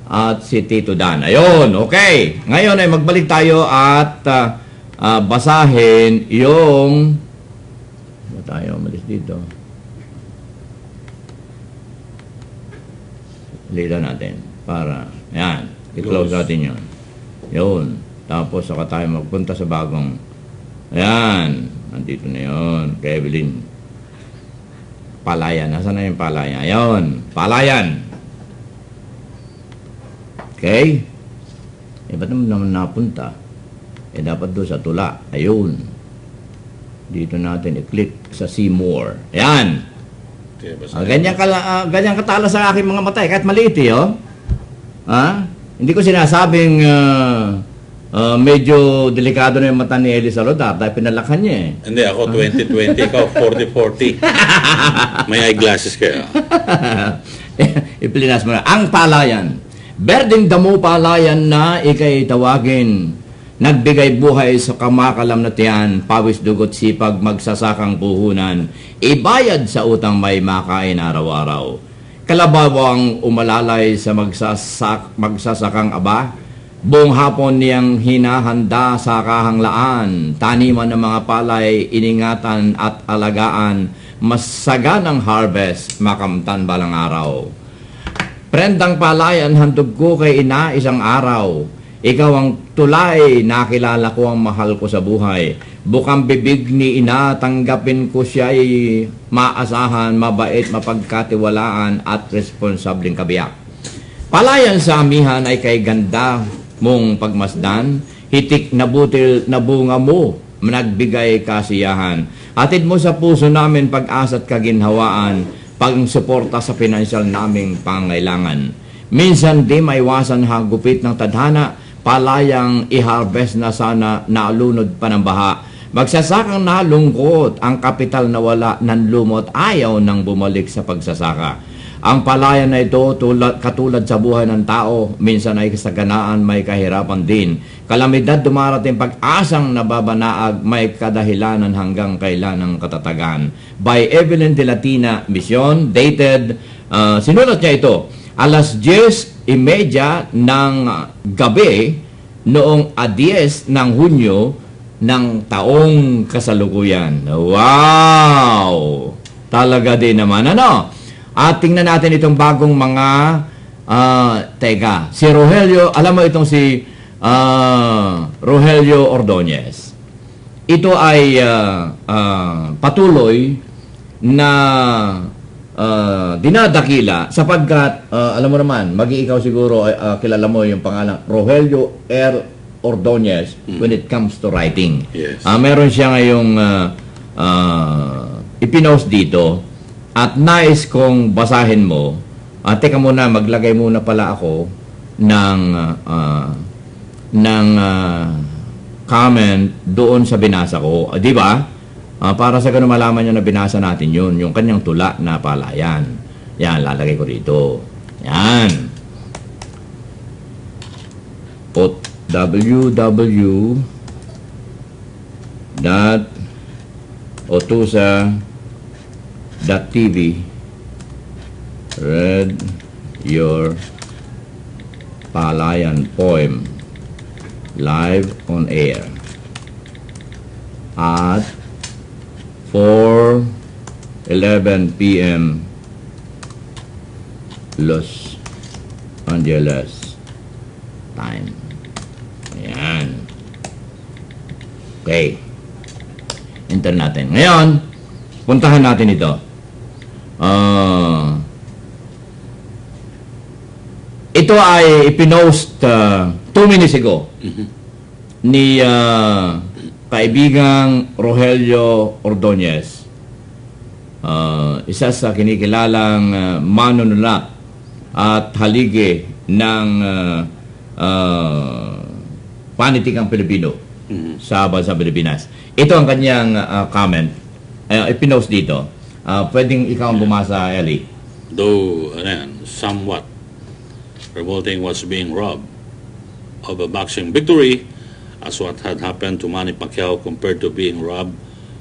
at si Tito Dan. Ayun, okay. Ngayon ay magbalik tayo at basahin yung tayo umalis dito. Lila natin para yan, i-close natin yun. Yun. Tapos saka tayo magpunta sa bagong ayan, nandito na yun. Kevin Palayan. Nasaan na yung Palayan? Ayun, Palayan. Okay? Ba't naman napunta? Dapat doon sa tula. Ayun. Dito natin i-click sa see more. Ayan. Okay, Ganyan katalas sa aking mga mata. Kahit maliit oh. Hindi ko sinasabing medyo delikado na yung mata ni Eli Saludar dahil pinalakan niya eh. Hindi, ako 20-20, ikaw 40-40. May eyeglasses kayo. Ipilinas mo na. Ang Palayan. Berdeng damo palayan na ikay tawagin. Nagbigay buhay sa kamakalam na tiyan, pawis dugot sipag magsasakang puhunan, ibayad sa utang may makain araw-araw. Kalabawang umalalay sa magsasakang aba, buong hapon niyang hinahanda sa kahanglaan, taniman ng mga palay, iningatan at alagaan, masaganang harvest, makamtan balang araw. Prendang palayan, handog ko kay ina isang araw. Ikaw ang tulay, nakilala ko ang mahal ko sa buhay. Bukang bibig ni ina, tanggapin ko siya'y maasahan, mabait, mapagkatiwalaan at responsableng kabiyak. Palayan sa amihan ay kay ganda mong pagmasdan, hitik na butil na bunga mo, nagbigay kasiyahan. Atid mo sa puso namin pag-asa at kaginhawaan, pag-suporta sa pinansyal naming pangailangan. Minsan di maiwasan hagupit ng tadhana, palayang i-harvest na sana nalunod pa ng baha. Magsasakang nalungkot, ang kapital na wala ng lumot, ayaw nang bumalik sa pagsasaka. Ang palayan na ito, katulad sa buhay ng tao, minsan ay kasaganaan, may kahirapan din. Kalamidad dumarating, pag-asang nababanaag, may kadahilanan hanggang kailan ng katatagan. By Evelyn de Latina, Mission, dated, sinulat niya ito, alas 10:30 ng gabi noong 10 ng Hunyo ng taong kasalukuyan. Wow! Talaga din naman, ano? At tingnan natin itong bagong mga si Rogelio, alam mo itong si Rogelio Ordonez. Ito ay patuloy na dinadakila sapagkat alam mo naman, ikaw siguro kilala mo yung pangalan Rogelio R. Ordonez when it comes to writing. Yes. Meron siya ngayong ipinost dito at nais kong basahin mo. Teka muna, maglagay muna pala ako ng comment doon sa binasa ko. Di ba? Para sa ganun malaman nyo na binasa natin yun, yung kanyang tula na palayan. Yan, lalagay ko dito. Yan. www.otusa.tv Read your palayan poem live on air at 4:11 p.m. Los Angeles time. Ayan. Okay. Enter natin. Ngayon, puntahan natin ito. Ito ay ipinost 2 minutes ago ni kaibigang Rogelio Ordonez, isa sa kinikilalang manunulat at haligi ng panitikang Pilipino sa bansa Pilipinas. Ito ang kanyang comment. Ipinost dito. Pwedeng ikaw ang bumasa, Ellie. though somewhat revolting, was being robbed of a boxing victory, as what had happened to Manny Pacquiao, compared to being robbed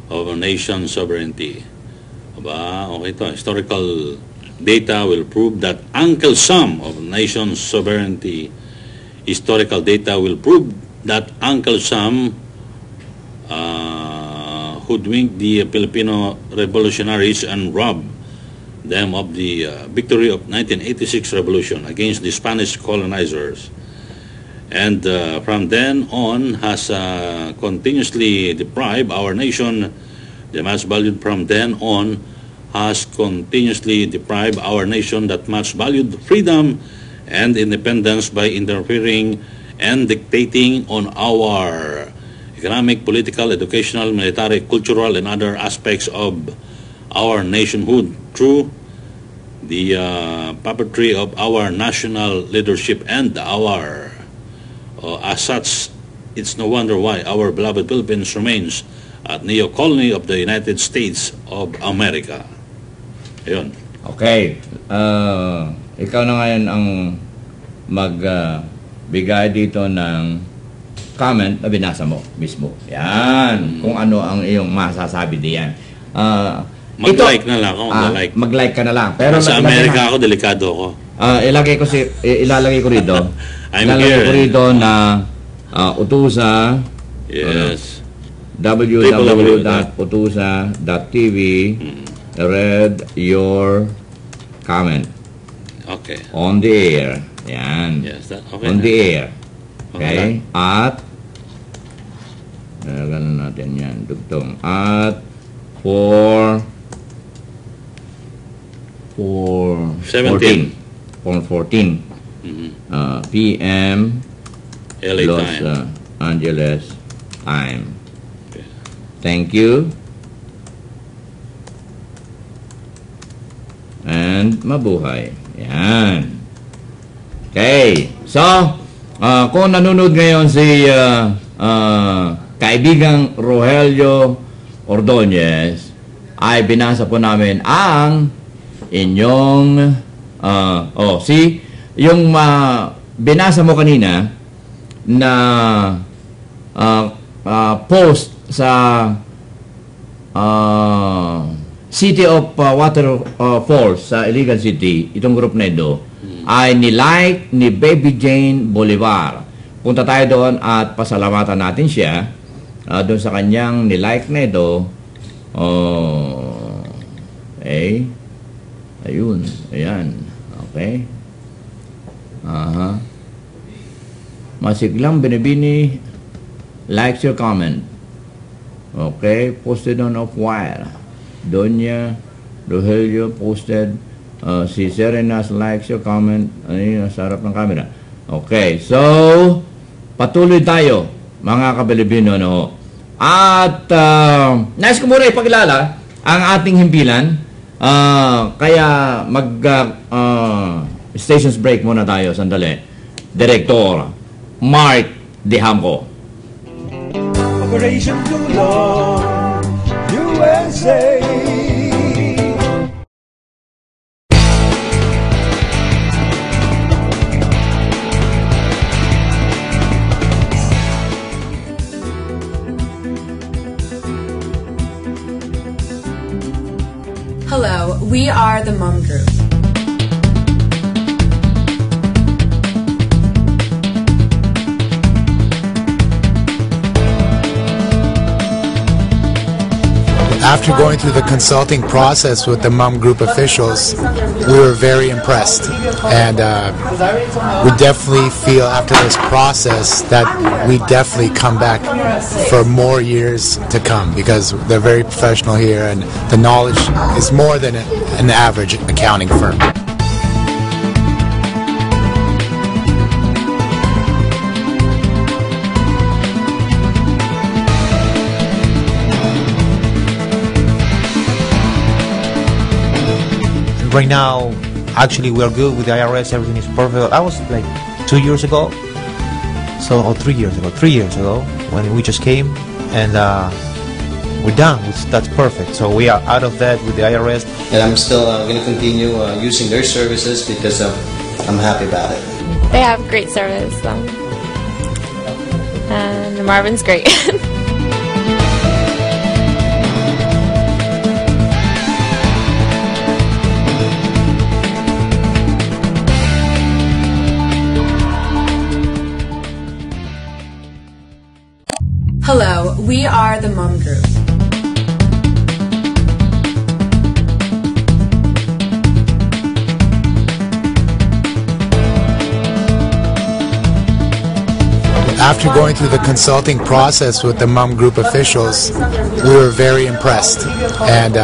of a nation's sovereignty. Aba, okay to. Historical data will prove that Uncle Sam of nation's sovereignty. Historical data will prove that Uncle Sam hoodwinked the Filipino revolutionaries and robbed them of the victory of 1986 revolution against the Spanish colonizers. And from then on has continuously deprived our nation, the much valued from then on, has continuously deprived our nation that much valued freedom and independence by interfering and dictating on our economic, political, educational, military, cultural, and other aspects of our nationhood through the puppetry of our national leadership and our, as such, it's no wonder why our beloved Philippines remains at neo-colony of the United States of America. Ayun. Okay. Ikaw na ngayon ang magbigay dito ng comment na binasa mo mismo. Yan. Kung ano ang iyong masasabi diyan. Mag-like na lang ako. Mag-like ka na lang. Pero sa Amerika ako, delikado ako. Ilalagay ko rito. Ilalagay ko rito na utusa. Yes. www.utusa.tv. Read your comment. Okay. On the air. Yan. Yes, okay. On the air. Okay? At ganun natin yan. Dugtong. At 4:14 p.m. LA Los time. Angeles time. Okay. Thank you. And mabuhay. Yan. Okay. So, kung nanonood ngayon si kaibigang Rogelio Ordonez, ay binasa po namin ang inyong yung binasa mo kanina na post sa City of Waterfalls sa Iligan City, itong group na ito, ay nilike ni Baby Jane Bolivar. Punta tayo doon at pasalamatan natin siya doon sa kanyang nilike na ito. Okay. Ayun. Ayan. Okay. Masiglang Binibini likes your comment. Okay. Posted on Off-Wire. Donya Rogelio posted. Si Serenas likes your comment. Sa harap ng camera. Okay. So, patuloy tayo, mga Kabilibino, no? At nais ko muna ipakilala ang ating himpilan. Kaya stations break muna tayo sandali. Director Mark Dehamco. Operation Tulong USA. Hello, we are the Mom Group. After going through the consulting process with the Mom Group officials, we were very impressed, and we definitely feel after this process that we definitely come back for more years to come, because they're very professional here and the knowledge is more than an average accounting firm. Right now, actually, we're good with the IRS. Everything is perfect. I was like 2 years ago, or 3 years ago, when we just came, and we're done. That's perfect. So we are out of debt with the IRS. And I'm still going to continue using their services because I'm happy about it. They have great service, and Marvin's great. Hello, we are the Mom Group. After going through the consulting process with the Mom Group officials, we were very impressed, and